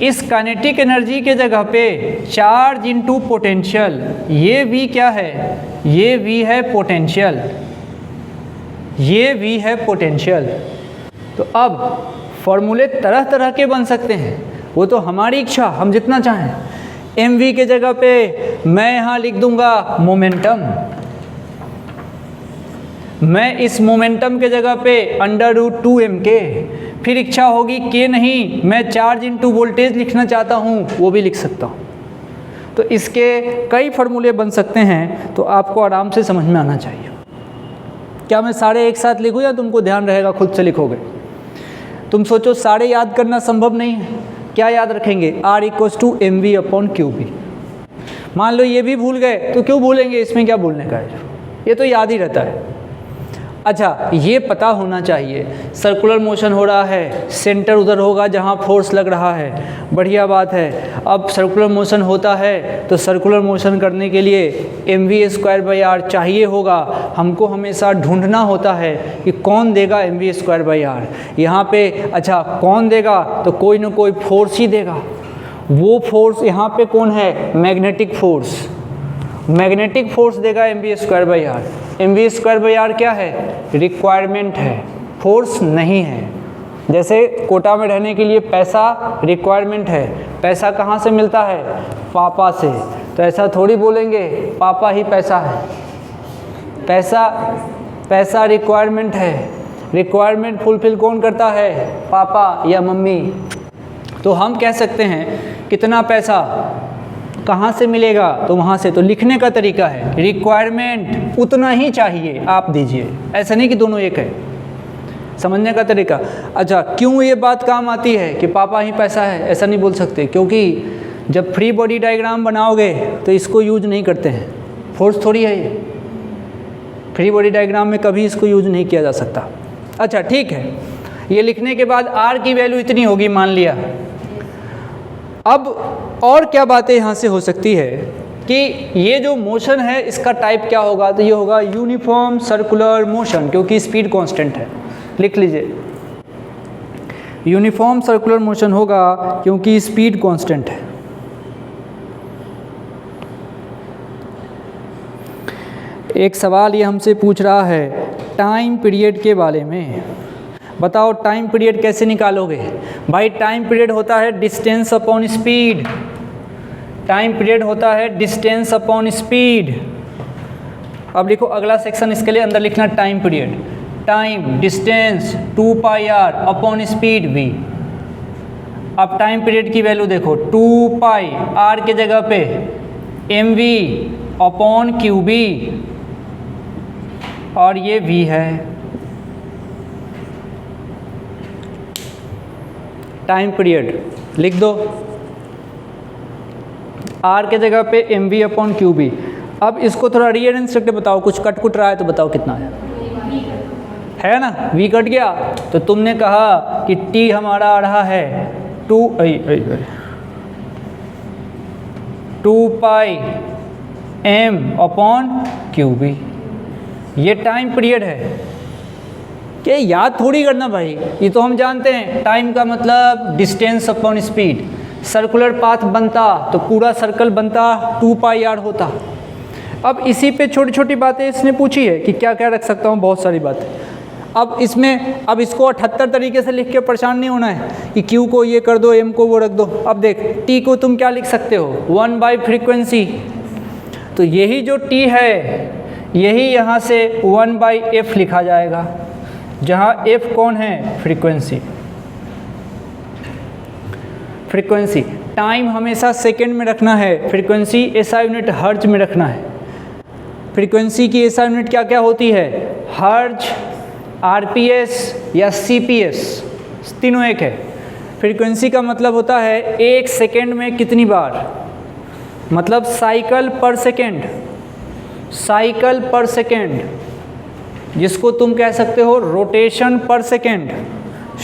इस काइनेटिक एनर्जी के जगह पे चार्ज इनटू पोटेंशियल, ये v क्या है, ये v है पोटेंशियल, ये v है पोटेंशियल। तो अब फॉर्मूले तरह तरह के बन सकते हैं, वो तो हमारी इच्छा, हम जितना चाहें। mv के जगह पे मैं यहाँ लिख दूंगा मोमेंटम, मैं इस मोमेंटम के जगह पे √2mk, फिर इच्छा होगी k नहीं, मैं चार्ज इनटू वोल्टेज लिखना चाहता हूँ, वो भी लिख सकता हूँ। तो इसके कई फार्मूले बन सकते हैं, तो आपको आराम से समझ में आना चाहिए। क्या मैं सारे एक साथ लिखूँ या तुमको ध्यान रहेगा खुद से लिखोगे? तुम सोचो सारे याद करना संभव नहीं है, क्या याद रखेंगे, R = mv/qb। मान लो ये भी भूल गए तो क्यों भूलेंगे, इसमें क्या भूलने का है, ये तो याद ही रहता है। अच्छा, ये पता होना चाहिए सर्कुलर मोशन हो रहा है, सेंटर उधर होगा जहाँ फोर्स लग रहा है, बढ़िया बात है। अब सर्कुलर मोशन होता है तो सर्कुलर मोशन करने के लिए mv²/r चाहिए होगा, हमको हमेशा ढूंढना होता है कि कौन देगा mv²/r यहाँ पे। अच्छा, कौन देगा, तो कोई ना कोई फोर्स ही देगा। वो फोर्स यहाँ पे कौन है, मैग्नेटिक फोर्स, मैग्नेटिक फोर्स देगा mv²/r। mv²/r क्या है, रिक्वायरमेंट है, फोर्स नहीं है। जैसे कोटा में रहने के लिए पैसा रिक्वायरमेंट है, पैसा कहाँ से मिलता है, पापा से। तो ऐसा थोड़ी बोलेंगे पापा ही पैसा है, पैसा रिक्वायरमेंट है, रिक्वायरमेंट फुलफिल कौन करता है, पापा या मम्मी। तो हम कह सकते हैं कितना पैसा कहाँ से मिलेगा, तो वहाँ से। तो लिखने का तरीका है, रिक्वायरमेंट उतना ही चाहिए आप दीजिए, ऐसा नहीं कि दोनों एक है, समझने का तरीका। अच्छा, क्यों ये बात काम आती है कि पापा ही पैसा है, ऐसा नहीं बोल सकते, क्योंकि जब फ्री बॉडी डायग्राम बनाओगे तो इसको यूज नहीं करते हैं, फोर्स थोड़ी है ये, फ्री बॉडी डायग्राम में कभी इसको यूज नहीं किया जा सकता। अच्छा ठीक है, ये लिखने के बाद R की वैल्यू इतनी होगी मान लिया। अब और क्या बातें यहाँ से हो सकती है कि ये जो मोशन है इसका टाइप क्या होगा, तो ये होगा यूनिफॉर्म सर्कुलर मोशन, क्योंकि स्पीड कांस्टेंट है। लिख लीजिए, यूनिफॉर्म सर्कुलर मोशन होगा क्योंकि स्पीड कांस्टेंट है। एक सवाल ये हमसे पूछ रहा है टाइम पीरियड के बारे में, बताओ टाइम पीरियड कैसे निकालोगे। भाई टाइम पीरियड होता है distance upon speed, time period होता है डिस्टेंस अपॉन स्पीड। अब लिखो अगला सेक्शन, इसके लिए अंदर लिखना time period, time distance 2πr upon speed v। अब टाइम पीरियड की वैल्यू देखो, 2πr के जगह पे mv/qb और ये v है। टाइम पीरियड लिख दो, R के जगह पे mv/qb। अब इसको थोड़ा रीअरेंज करके बताओ, कुछ कट कुट रहा है तो बताओ कितना है ना, v कट गया तो तुमने कहा कि t हमारा आ रहा है 2πm/qb। ये टाइम पीरियड है। क्या याद थोड़ी करना भाई, ये तो हम जानते हैं, टाइम का मतलब distance upon speed. Circular path बनता तो पूरा सर्कल बनता 2πr होता। अब इसी पे छोटी छोटी बातें इसने पूछी है कि क्या क्या रख सकता हूँ, बहुत सारी बातें। अब इसमें अब इसको 78 तरीके से लिख के परेशान नहीं होना है कि Q को ये कर दो, M को वो रख दो। अब देख T को तुम क्या लिख सकते हो, 1/फ्रीक्वेंसी। तो यही जो T है यही यहाँ से 1/f लिखा जाएगा, जहाँ f कौन है, फ्रीक्वेंसी। फ्रीक्वेंसी टाइम हमेशा सेकंड में रखना है, फ्रीक्वेंसी SI यूनिट हर्ज में रखना है। फ्रीक्वेंसी की SI यूनिट क्या क्या होती है, हर्ज, RPS या CPS, तीनों एक है। फ्रीक्वेंसी का मतलब होता है एक सेकंड में कितनी बार, मतलब साइकिल पर सेकेंड, साइकिल पर सेकेंड, जिसको तुम कह सकते हो रोटेशन पर सेकेंड,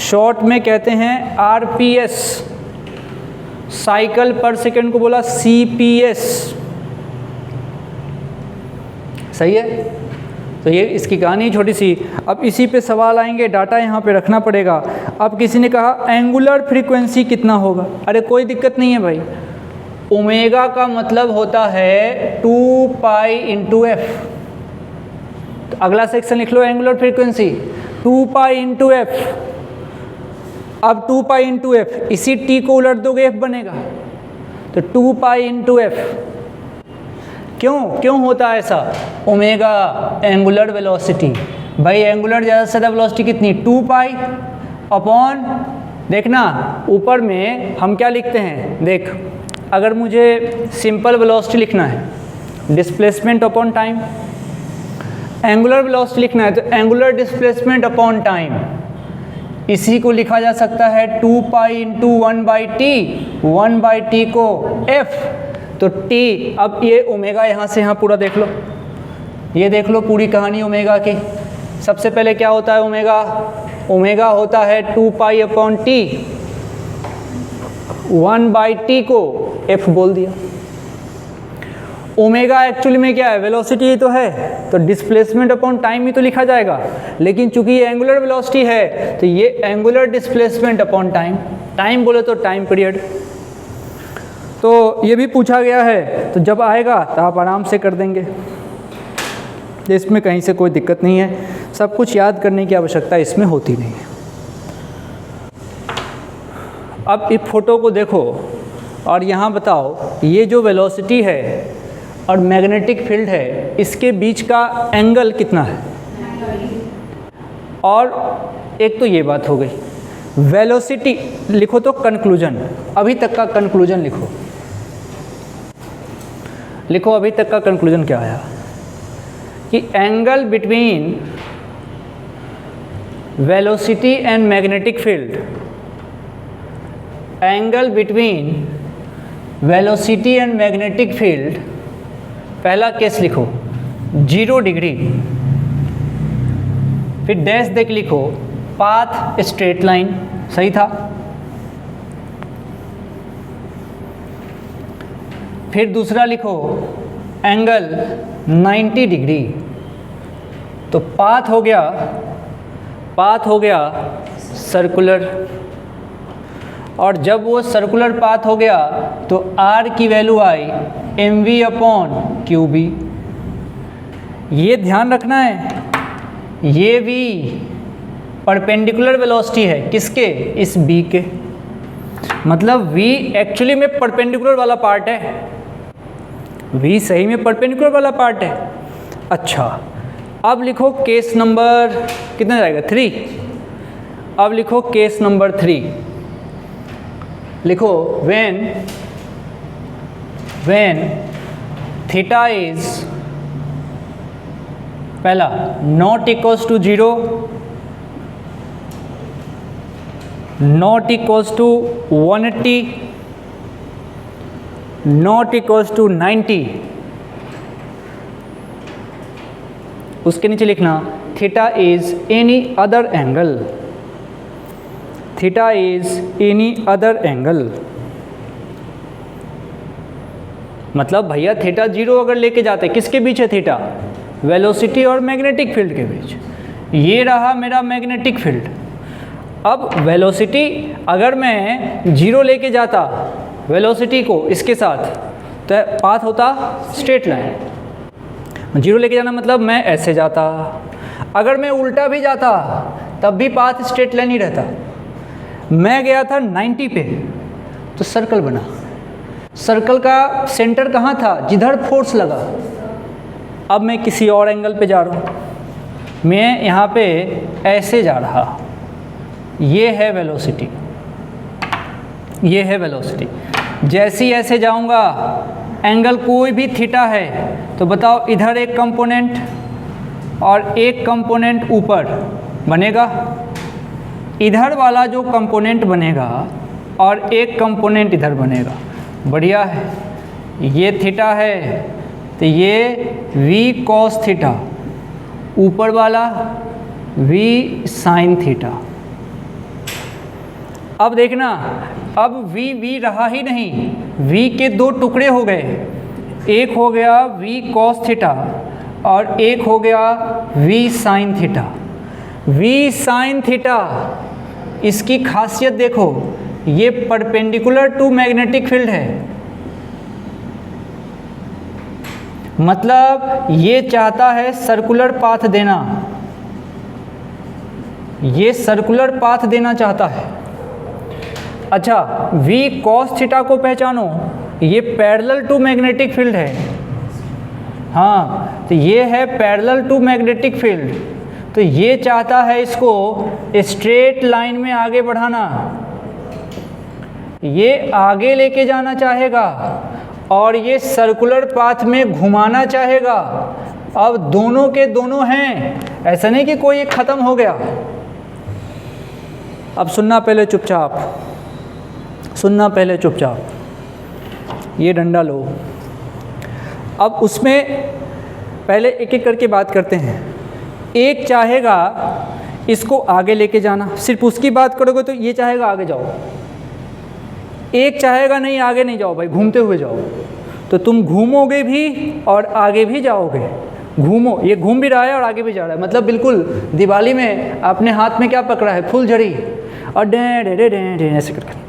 शॉर्ट में कहते हैं आरपीएस। साइकिल पर सेकेंड को बोला सीपीएस। सही है। तो ये इसकी कहानी छोटी सी। अब इसी पे सवाल आएंगे, डाटा यहाँ पे रखना पड़ेगा। अब किसी ने कहा एंगुलर फ्रीक्वेंसी कितना होगा। अरे कोई दिक्कत नहीं है भाई, ओमेगा का मतलब होता है 2 पाई इंटू एफ। तो अगला सेक्शन लिख लो, angular frequency 2 pi into F. अब 2 पाई इंटू एफ, इसी टी को उलट दोगे एफ बनेगा, तो 2 पाई इंटू एफ। क्यों होता है ऐसा? Omega angular velocity. भाई एंगुलर ज़्यादा से ज़्यादा वेलोसिटी कितनी? 2 पाई अपॉन, देखना ऊपर में हम क्या लिखते हैं, देख अगर मुझे सिंपल वेलोसिटी लिखना है, displacement upon time. Angular velocity लिखना है तो एंगुलर डिस्प्लेसमेंट अपॉन टाइम। इसी को लिखा जा सकता है 2 पाई इंटू 1/t, 1/t को f, तो t। अब ये ओमेगा यहाँ से यहाँ पूरा देख लो, ये देख लो पूरी कहानी ओमेगा की। सबसे पहले क्या होता है ओमेगा? ओमेगा होता है 2 पाई अपॉन t, 1/t को f बोल दिया। ओमेगा एक्चुअली में क्या है? वेलोसिटी ही तो है, तो डिस्प्लेसमेंट अपॉन टाइम ही तो लिखा जाएगा। लेकिन चूंकि ये एंगुलर वेलोसिटी है तो ये angular displacement upon time, time बोले तो टाइम पीरियड। तो ये भी पूछा गया है, तो जब आएगा तो आप आराम से कर देंगे, इसमें कहीं से कोई दिक्कत नहीं है। सब कुछ याद करने की आवश्यकता इसमें होती नहीं है। अब इस फोटो को देखो और यहाँ बताओ, ये जो वेलोसिटी है और मैग्नेटिक फील्ड है, इसके बीच का एंगल कितना है? और एक तो ये बात हो गई। वेलोसिटी लिखो तो कंक्लूजन, अभी तक का कंक्लूजन लिखो। लिखो अभी तक का कंक्लूजन क्या आया कि angle between velocity and magnetic field, angle between velocity and magnetic field, पहला केस लिखो 0 डिग्री, फिर डैश देख लिखो पाथ स्ट्रेट लाइन, सही था। फिर दूसरा लिखो एंगल 90 डिग्री, तो पाथ हो गया सर्कुलर। और जब वो सर्कुलर पाथ हो गया तो r की वैल्यू आई mv अपॉन qb। ये ध्यान रखना है, ये v परपेंडिकुलर वेलोसिटी है किसके? इस b के। मतलब v एक्चुअली में परपेंडिकुलर वाला पार्ट है, v सही में परपेंडिकुलर वाला पार्ट है। अच्छा, अब लिखो केस नंबर कितना जाएगा? 3। अब लिखो केस नंबर 3, लिखो when थीटा इज, पहला not equals to 0, not equals to 180, not equals to 90। उसके नीचे लिखना theta is any other angle, theta is any other angle. मतलब भैया थीटा 0 अगर लेके जाते, किसके बीच है थीटा? वेलोसिटी और मैग्नेटिक फील्ड के बीच। ये रहा मेरा मैग्नेटिक फील्ड। अब वेलोसिटी अगर मैं 0 लेके जाता वेलोसिटी को इसके साथ, तो पाथ होता स्ट्रेट लाइन। 0 लेके जाना मतलब मैं ऐसे जाता, अगर मैं उल्टा भी जाता तब भी पाथ स्ट्रेट लाइन ही रहता। मैं गया था 90 पे तो सर्कल बना। सर्कल का सेंटर कहाँ था? जिधर फोर्स लगा। अब मैं किसी और एंगल पे जा रहा हूँ, मैं यहाँ पे ऐसे जा रहा, ये है वेलोसिटी, ये है वेलोसिटी। जैसे ही ऐसे जाऊँगा, एंगल कोई भी थीटा है तो बताओ इधर एक कंपोनेंट और एक कंपोनेंट ऊपर बनेगा। इधर वाला जो कंपोनेंट बनेगा और एक कंपोनेंट इधर बनेगा, बढ़िया है। ये थीटा है तो ये v cos थीटा, ऊपर वाला v sin थीटा। अब देखना, अब v रहा ही नहीं, v के दो टुकड़े हो गए, एक हो गया v cos थीटा और एक हो गया v sin theta. v sin theta, इसकी खासियत देखो, ये परपेंडिकुलर टू मैग्नेटिक फील्ड है, मतलब ये चाहता है सर्कुलर पाथ देना, ये सर्कुलर पाथ देना चाहता है। अच्छा, v cos थीटा को पहचानो, ये पैरेलल टू मैग्नेटिक फील्ड है। हाँ, तो ये है पैरेलल टू मैग्नेटिक फील्ड, तो ये चाहता है इसको स्ट्रेट लाइन में आगे बढ़ाना, ये आगे लेके जाना चाहेगा और ये सर्कुलर पाथ में घुमाना चाहेगा। अब दोनों के दोनों हैं, ऐसा नहीं कि कोई एक ख़त्म हो गया। अब सुनना पहले चुपचाप, सुनना पहले चुपचाप, ये डंडा लो। अब उसमें पहले एक एक करके बात करते हैं। एक चाहेगा इसको आगे लेके जाना, सिर्फ उसकी बात करोगे तो ये चाहेगा आगे जाओ, एक चाहेगा नहीं आगे नहीं जाओ भाई, घूमते हुए जाओ, तो तुम घूमोगे भी और आगे भी जाओगे। घूमो, ये घूम भी रहा है और आगे भी जा रहा है, मतलब बिल्कुल दिवाली में आपने हाथ में क्या पकड़ा है, फुलझड़ी, और day day day day day ऐसे करके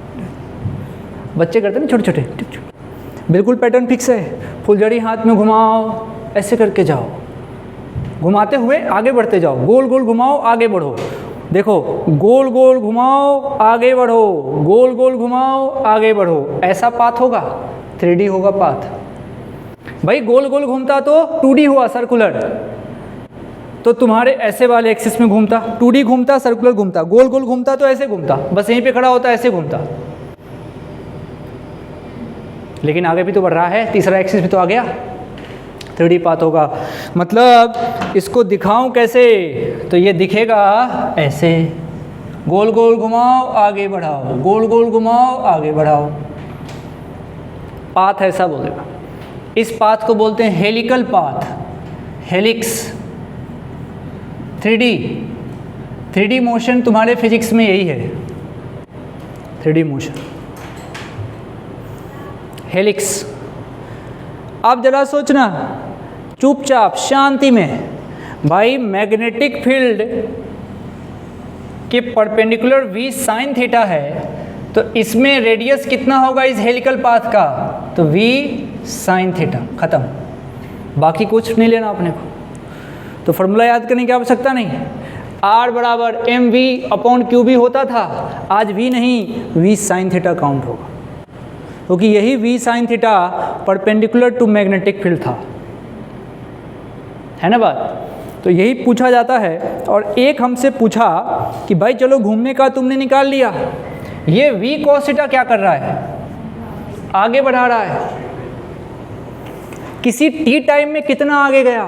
बच्चे करते हैं ना, छोटे छोटे, बिल्कुल पैटर्न फिक्स है। फुलझड़ी हाथ में घुमाओ, ऐसे करके जाओ, घुमाते हुए आगे बढ़ते जाओ, गोल गोल घुमाओ आगे बढ़ो, देखो गोल गोल घुमाओ आगे बढ़ो, गोल गोल घुमाओ आगे बढ़ो, ऐसा पाथ होगा, 3D होगा पाथ। भाई गोल गोल घूमता तो 2D हुआ सर्कुलर, तो तुम्हारे ऐसे वाले एक्सिस में घूमता, 2D घूमता, सर्कुलर घूमता, गोल गोल घूमता तो ऐसे घूमता, बस यहीं पे खड़ा होता ऐसे घूमता, लेकिन आगे भी तो बढ़ रहा है, तीसरा एक्सिस भी तो आ गया, 3D पाथ होगा। मतलब इसको दिखाऊं कैसे, तो ये दिखेगा ऐसे, गोल गोल घुमाओ आगे बढ़ाओ, गोल गोल घुमाओ आगे बढ़ाओ, पाथ ऐसा बोलेगा। इस पाथ को बोलते हैं helical path, helix. 3D motion तुम्हारे फिजिक्स में यही है, 3D मोशन, हेलिक्स। अब जरा सोचना चुपचाप शांति में, भाई मैग्नेटिक फील्ड के परपेंडिकुलर v sin थीटा है, तो इसमें रेडियस कितना होगा इस हेलिकल पाथ का, तो v sin थीटा, ख़त्म, बाकी कुछ नहीं लेना अपने को। तो फॉर्मूला याद करने की आवश्यकता नहीं, R बराबर mv/qb होता था, आज v नहीं, v sin थीटा काउंट होगा, क्योंकि यही v sin theta perpendicular to magnetic field था, है ना बात। तो यही पूछा जाता है। और एक हमसे पूछा कि भाई चलो घूमने का तुमने निकाल लिया, ये v cos थीटा क्या कर रहा है, आगे बढ़ा रहा है, किसी t टाइम में कितना आगे गया,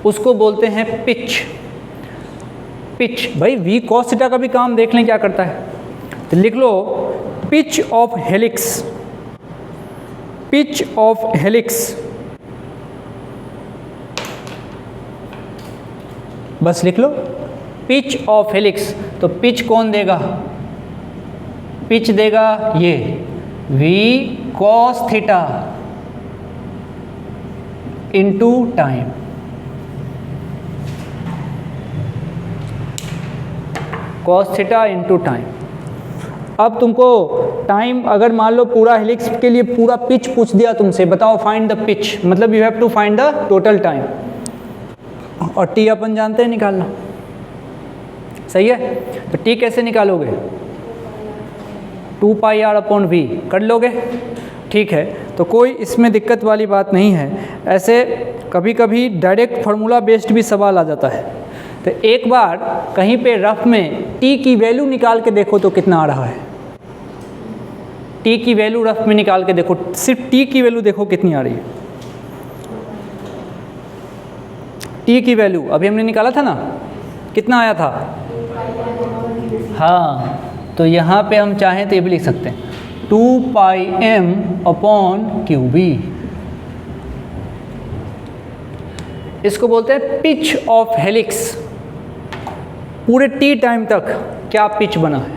उसको बोलते हैं पिच। पिच, भाई v cos थीटा का भी काम देख लें क्या करता है, तो लिख low pitch of helix, pitch of helix, बस लिख लो पिच ऑफ हेलिक्स। तो पिच कौन देगा, पिच देगा ये v cos theta into time, cos theta into time. अब तुमको टाइम, अगर मान लो पूरा हेलिक्स के लिए पूरा पिच पूछ दिया तुमसे, बताओ फाइंड द पिच, मतलब you have to find the total time, और टी अपन जानते हैं निकालना, सही है। तो टी कैसे निकालोगे, 2πr/v कर लोगे, ठीक है। तो कोई इसमें दिक्कत वाली बात नहीं है, ऐसे कभी कभी डायरेक्ट फार्मूला बेस्ड भी सवाल आ जाता है। तो एक बार कहीं पे रफ में टी की वैल्यू निकाल के देखो तो कितना आ रहा है, टी की वैल्यू रफ में निकाल के देखो, सिर्फ टी की वैल्यू देखो कितनी आ रही है। टी की वैल्यू अभी हमने निकाला था ना, कितना आया था, हाँ, तो यहाँ पे हम चाहें तो ये भी लिख सकते हैं 2πm/qb। इसको बोलते हैं पिच ऑफ हेलिक्स। पूरे टी टाइम तक क्या पिच बना है।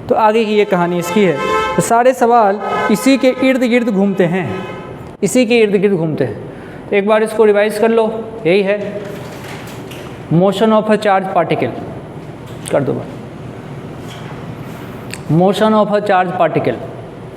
तो आगे की ये कहानी इसकी है। तो सारे सवाल इसी के इर्द गिर्द घूमते हैं, इसी के इर्द गिर्द घूमते हैं। तो एक बार इसको रिवाइज कर लो। यही है motion of a charge particle. कर दो बार, motion of a charge particle.